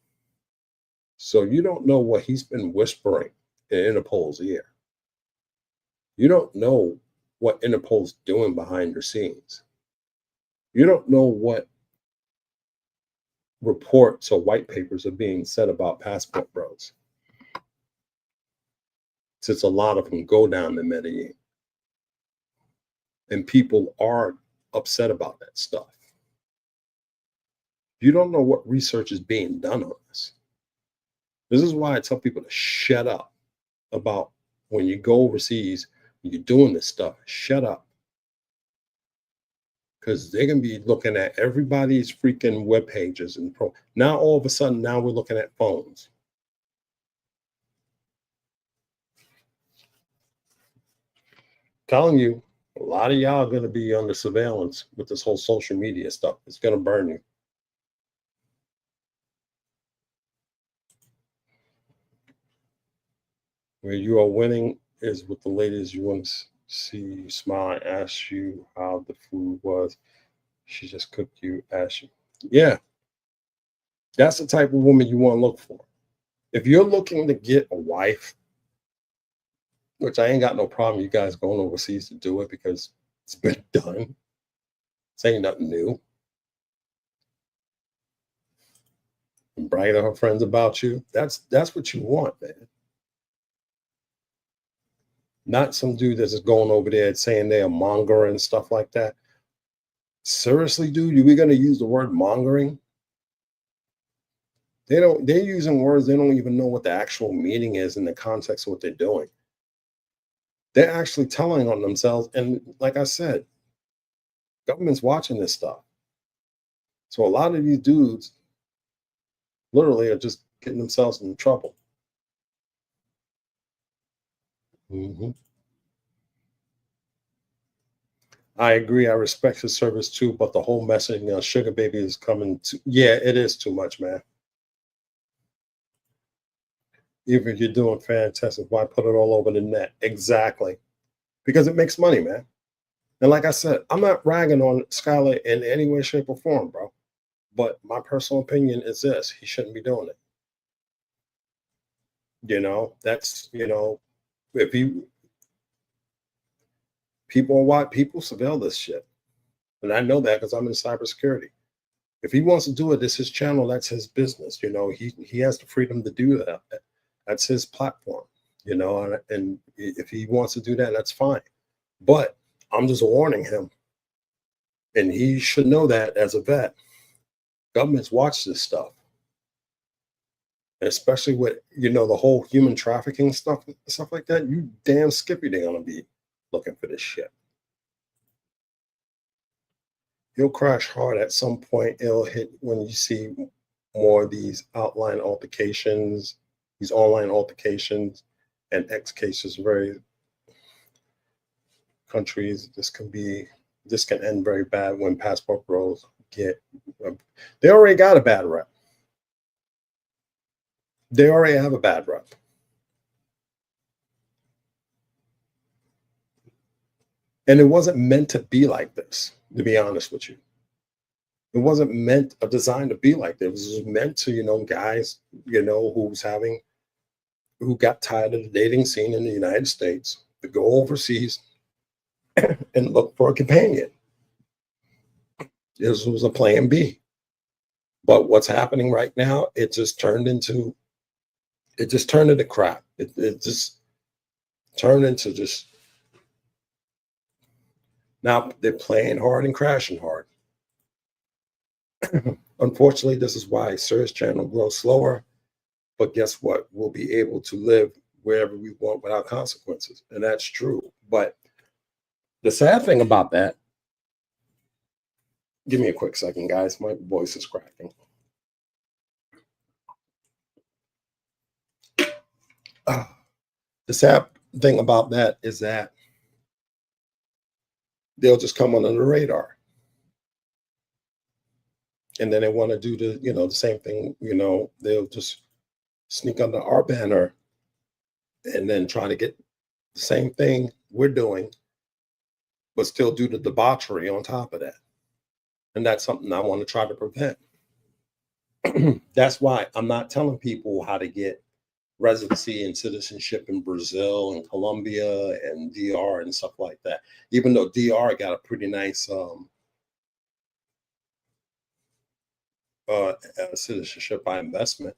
So you don't know what he's been whispering in Interpol's ear. You don't know what Interpol's doing behind the scenes. You don't know what reports or white papers are being said about passport bros, since a lot of them go down to Medellin. And people are upset about that stuff. You don't know what research is being done on this. This is why I tell people to shut up about when you go overseas, you're doing this stuff, shut up. Because they're gonna be looking at everybody's freaking web pages and pro. Now all of a sudden, now we're looking at phones. Telling you, a lot of y'all are gonna be under surveillance with this whole social media stuff. It's gonna burn you. Where you are winning is with the ladies you want to see you smile and ask you how the food was. She just cooked you, ask you. Yeah, that's the type of woman you want to look for. If you're looking to get a wife, which I ain't got no problem you guys going overseas to do it because it's been done. This ain't nothing new. And brag to her friends about you. That's what you want, man. Not some dude that's just going over there saying they're a monger and stuff like that. Seriously, dude, are we gonna use the word mongering? They're using words they don't even know what the actual meaning is in the context of what they're doing. They're actually telling on themselves. And like I said, government's watching this stuff. So a lot of these dudes literally are just getting themselves in trouble. Hmm. I agree. I respect his service too, but the whole messaging of sugar baby is coming to, yeah, it is too much, man. Even if you're doing fantastic, why put it all over the net? Exactly. Because it makes money, man. And like I said, I'm not ragging on Skylar in any way, shape, or form, bro. But my personal opinion is this: he shouldn't be doing it. That's if he people are why people surveil this shit. And I know that because I'm in cybersecurity. If he wants to do it, it's his channel, that's his business. He has the freedom to do that. That's his platform, and if he wants to do that, that's fine. But I'm just warning him. And he should know that as a vet. Governments watch this stuff. And especially with, the whole human trafficking stuff like that, you damn skippy they're gonna be looking for this shit. He'll crash hard at some point. It'll hit when you see more of these these online altercations, and X cases, very countries. This can end very bad when passport bros get. They already got a bad rep. They already have a bad rep. And it wasn't meant to be like this, to be honest with you. It wasn't meant or designed to be like this. It was meant to, guys, who got tired of the dating scene in the United States to go overseas and look for a companion. This was a plan B. But what's happening right now, it just turned into crap. It just turned into just, now they're playing hard and crashing hard. Unfortunately, this is why Sir's channel grows slower. But guess what? We'll be able to live wherever we want without consequences. And that's true. But the sad thing about that, give me a quick second, guys. My voice is cracking. The sad thing about that is that they'll just come under the radar. And then they want to do the same thing, they'll just sneak under our banner and then try to get the same thing we're doing, but still do the debauchery on top of that. And that's something I want to try to prevent. That's why I'm not telling people how to get residency and citizenship in Brazil and Colombia and DR and stuff like that. Even though DR got a pretty nice citizenship by investment,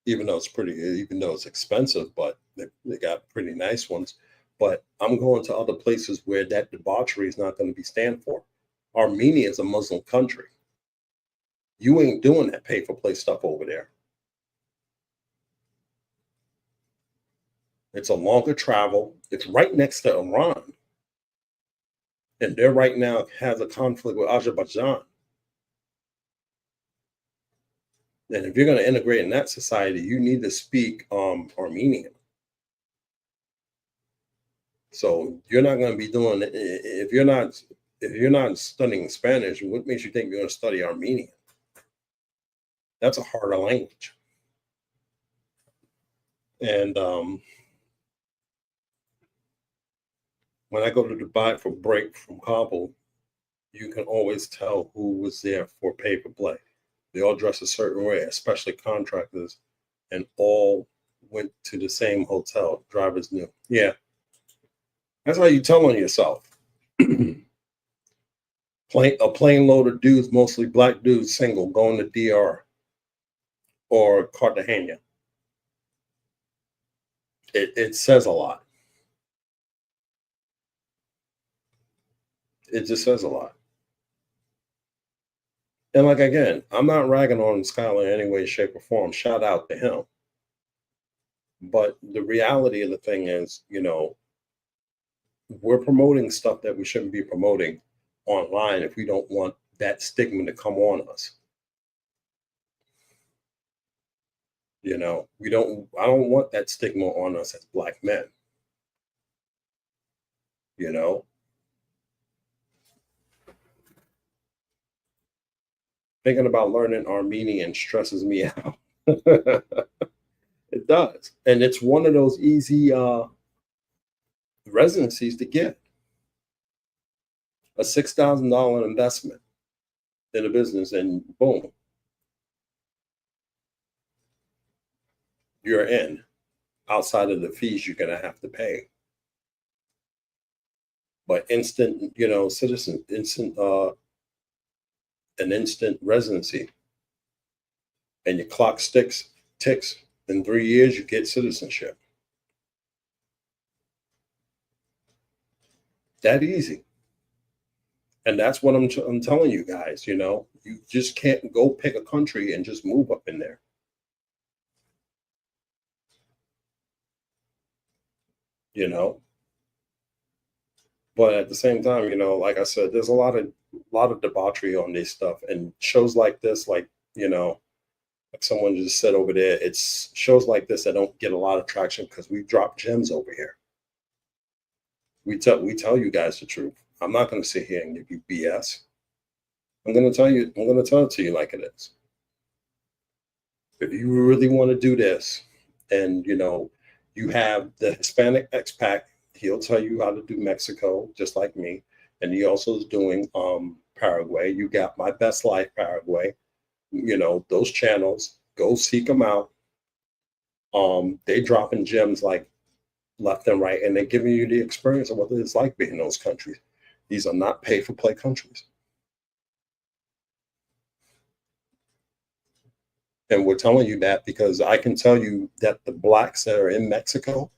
even though it's expensive, but they got pretty nice ones. But I'm going to other places where that debauchery is not going to be stand for. Armenia is a Muslim country. You ain't doing that pay for play stuff over there. It's a longer travel. It's right next to Iran. And they're right now has a conflict with Azerbaijan. And if you're going to integrate in that society, you need to speak Armenian. So you're not going to be doing if you're not studying Spanish. What makes you think you're going to study Armenian? That's a harder language. And when I go to Dubai for break from Kabul, you can always tell who was there for pay for play. They all dress a certain way, especially contractors, and all went to the same hotel. Drivers knew. Yeah, that's how you tell on yourself. A plane load of dudes, mostly black dudes, single, going to DR or Cartagena. It says a lot. It just says a lot. And like again, I'm not ragging on Skylar in any way, shape, or form. Shout out to him. But the reality of the thing is, we're promoting stuff that we shouldn't be promoting online if we don't want that stigma to come on us. I don't want that stigma on us as black men. You know, thinking about learning Armenian stresses me out. It does. And it's one of those easy residencies to get. A $6,000 investment in a business, and boom, you're in, outside of the fees you're going to have to pay. But instant, citizen, an instant residency, and your clock ticks. In 3 years, you get citizenship. That easy. And that's what I'm telling you guys. You just can't go pick a country and just move up in there. But at the same time, like I said, there's a lot of debauchery on this stuff, and shows like this, like someone just said over there, it's shows like this that don't get a lot of traction because we drop gems over here. We tell you guys the truth. I'm not going to sit here and give you BS. I'm going to tell it to you like it is. If you really want to do this, and you have the Hispanic expat, he'll tell you how to do Mexico, just like me. And he also is doing Paraguay. You got My Best Life Paraguay. Those channels, go seek them out. They dropping gems like left and right, and they're giving you the experience of what it's like being in those countries. These are not pay for play countries. And we're telling you that because I can tell you that the blacks that are in Mexico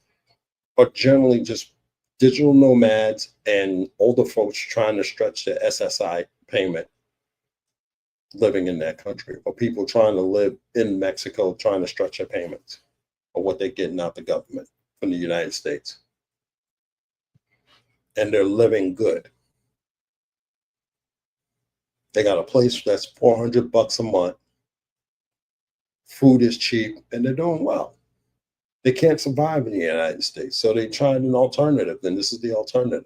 are generally just digital nomads and older folks trying to stretch their SSI payment living in that country, or people trying to live in Mexico trying to stretch their payments or what they're getting out the government from the United States. And they're living good. They got a place that's $400 a month. Food is cheap, and they're doing well. They can't survive in the United States, so they tried an alternative, and this is the alternative.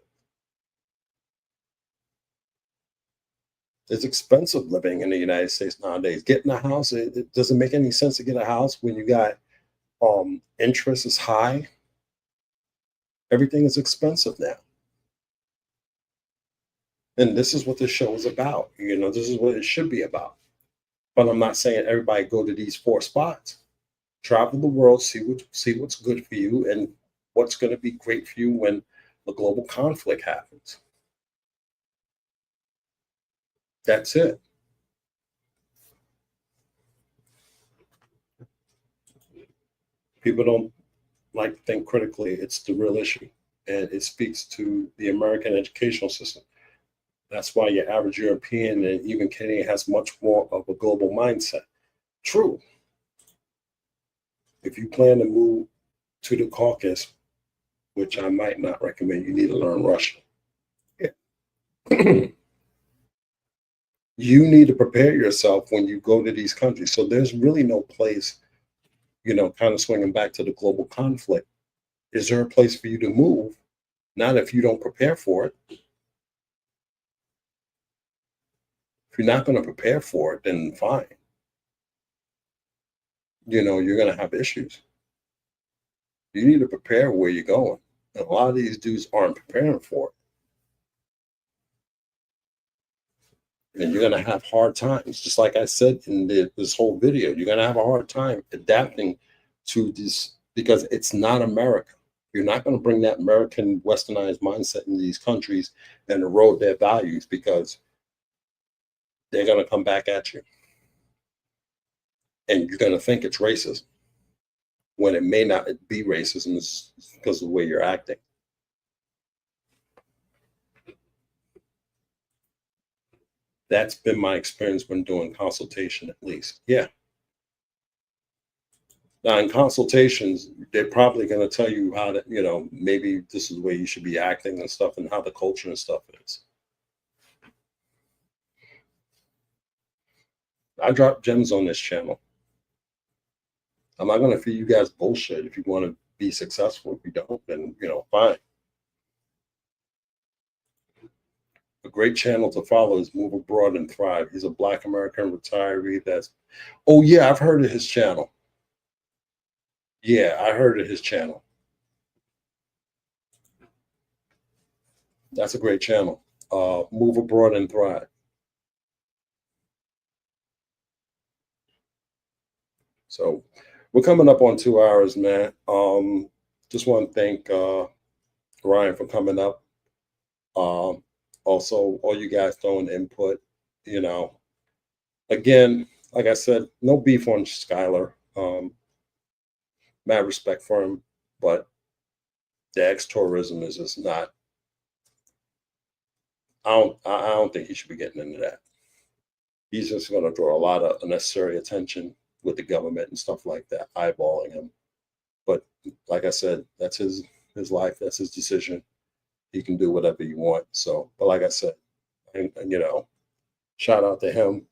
It's expensive living in the United States nowadays. Getting a house, it doesn't make any sense to get a house when you got interest is high. Everything is expensive now. And this is what this show is about. This is what it should be about. But I'm not saying everybody go to these 4 spots. Travel the world, see what's good for you and what's going to be great for you when the global conflict happens. That's it. People don't like to think critically. It's the real issue. And it speaks to the American educational system. That's why your average European and even Canadian has much more of a global mindset. True. If you plan to move to the Caucasus which I might not recommend. You need to learn Russian. Yeah. You need to prepare yourself when you go to these countries. So there's really no place, kind of swinging back to the global conflict. Is there a place for you to move? Not if you don't prepare for it. If you're not going to prepare for it, then fine. You're going to have issues. You need to prepare where you're going. And a lot of these dudes aren't preparing for it. And you're going to have hard times. Just like I said in this whole video, you're going to have a hard time adapting to this because it's not America. You're not going to bring that American westernized mindset in these countries and erode their values because they're going to come back at you. And you're going to think it's racism when it may not be racism. It's because of the way you're acting. That's been my experience when doing consultation, at least. Yeah. Now, in consultations, they're probably going to tell you how to, maybe this is the way you should be acting and stuff and how the culture and stuff is. I drop gems on this channel. I'm not going to feed you guys bullshit. If you want to be successful, if you don't, then, fine. A great channel to follow is Move Abroad and Thrive. He's a Black American retiree oh, yeah, I've heard of his channel. Yeah, I heard of his channel. That's a great channel. Move Abroad and Thrive. So we're coming up on 2 hours, man. Just want to thank Ryan for coming up. Also, all you guys throwing input, Again, like I said, no beef on Skylar. Mad respect for him, but the ex-tourism is just not. I don't think he should be getting into that. He's just going to draw a lot of unnecessary attention with the government and stuff like that, eyeballing him. But like I said, that's his life. That's his decision. He can do whatever he wants. So, but like I said, and shout out to him.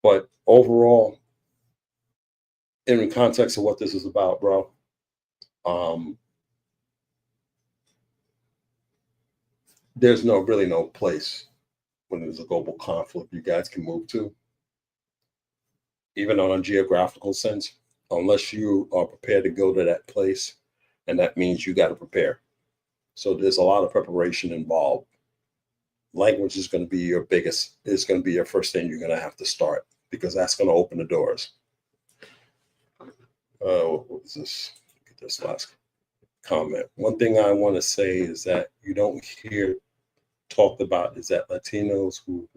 But overall, in the context of what this is about, bro, there's really no place when there's a global conflict you guys can move to, even on a geographical sense, unless you are prepared to go to that place, and that means you got to prepare. So there's a lot of preparation involved. Language is going to be your first thing you're going to have to start, because that's going to open the doors. What was this? Get this last comment. One thing I want to say is that you don't hear talked about is that Latinos who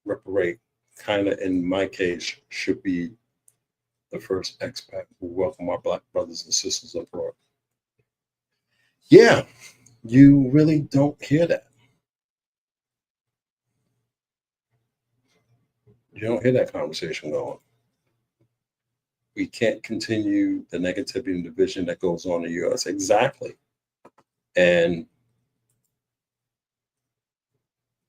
reparate, kind of in my case, should be the first expat who welcome our Black brothers and sisters abroad. Yeah, you really don't hear that. You don't hear that conversation going. We can't continue the negativity and division that goes on in the U.S. Exactly. And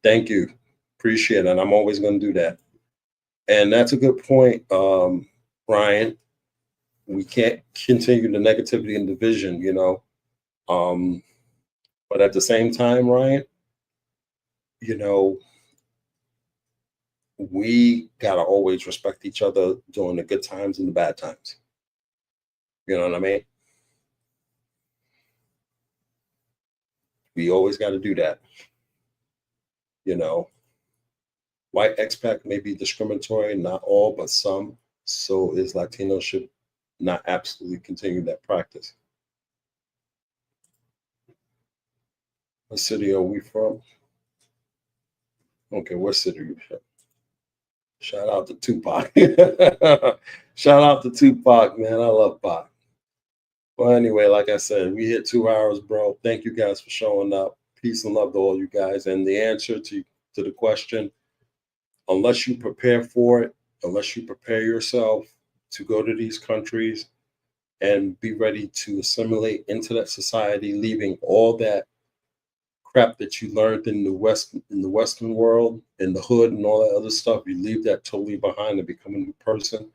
thank you. Appreciate it. And I'm always going to do that. And that's a good point, Ryan. We can't continue the negativity and division, but at the same time, Ryan, we got to always respect each other during the good times and the bad times. You know what I mean? We always got to do that. White expat may be discriminatory, not all, but some. So is Latino should not absolutely continue that practice. What city are we from? Okay, what city are you from? Shout out to Tupac. Shout out to Tupac, man. I love Pac. Well, anyway, like I said, we hit 2 hours, bro. Thank you guys for showing up. Peace and love to all you guys. And the answer to the question, unless you prepare for it, unless you prepare yourself to go to these countries, and be ready to assimilate into that society, leaving all that crap that you learned in the Western world, in the hood and all that other stuff, you leave that totally behind and become a new person,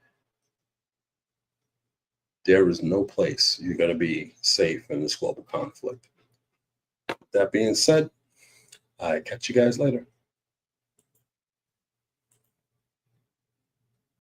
there is no place you're going to be safe in this global conflict. That being said, I catch you guys later.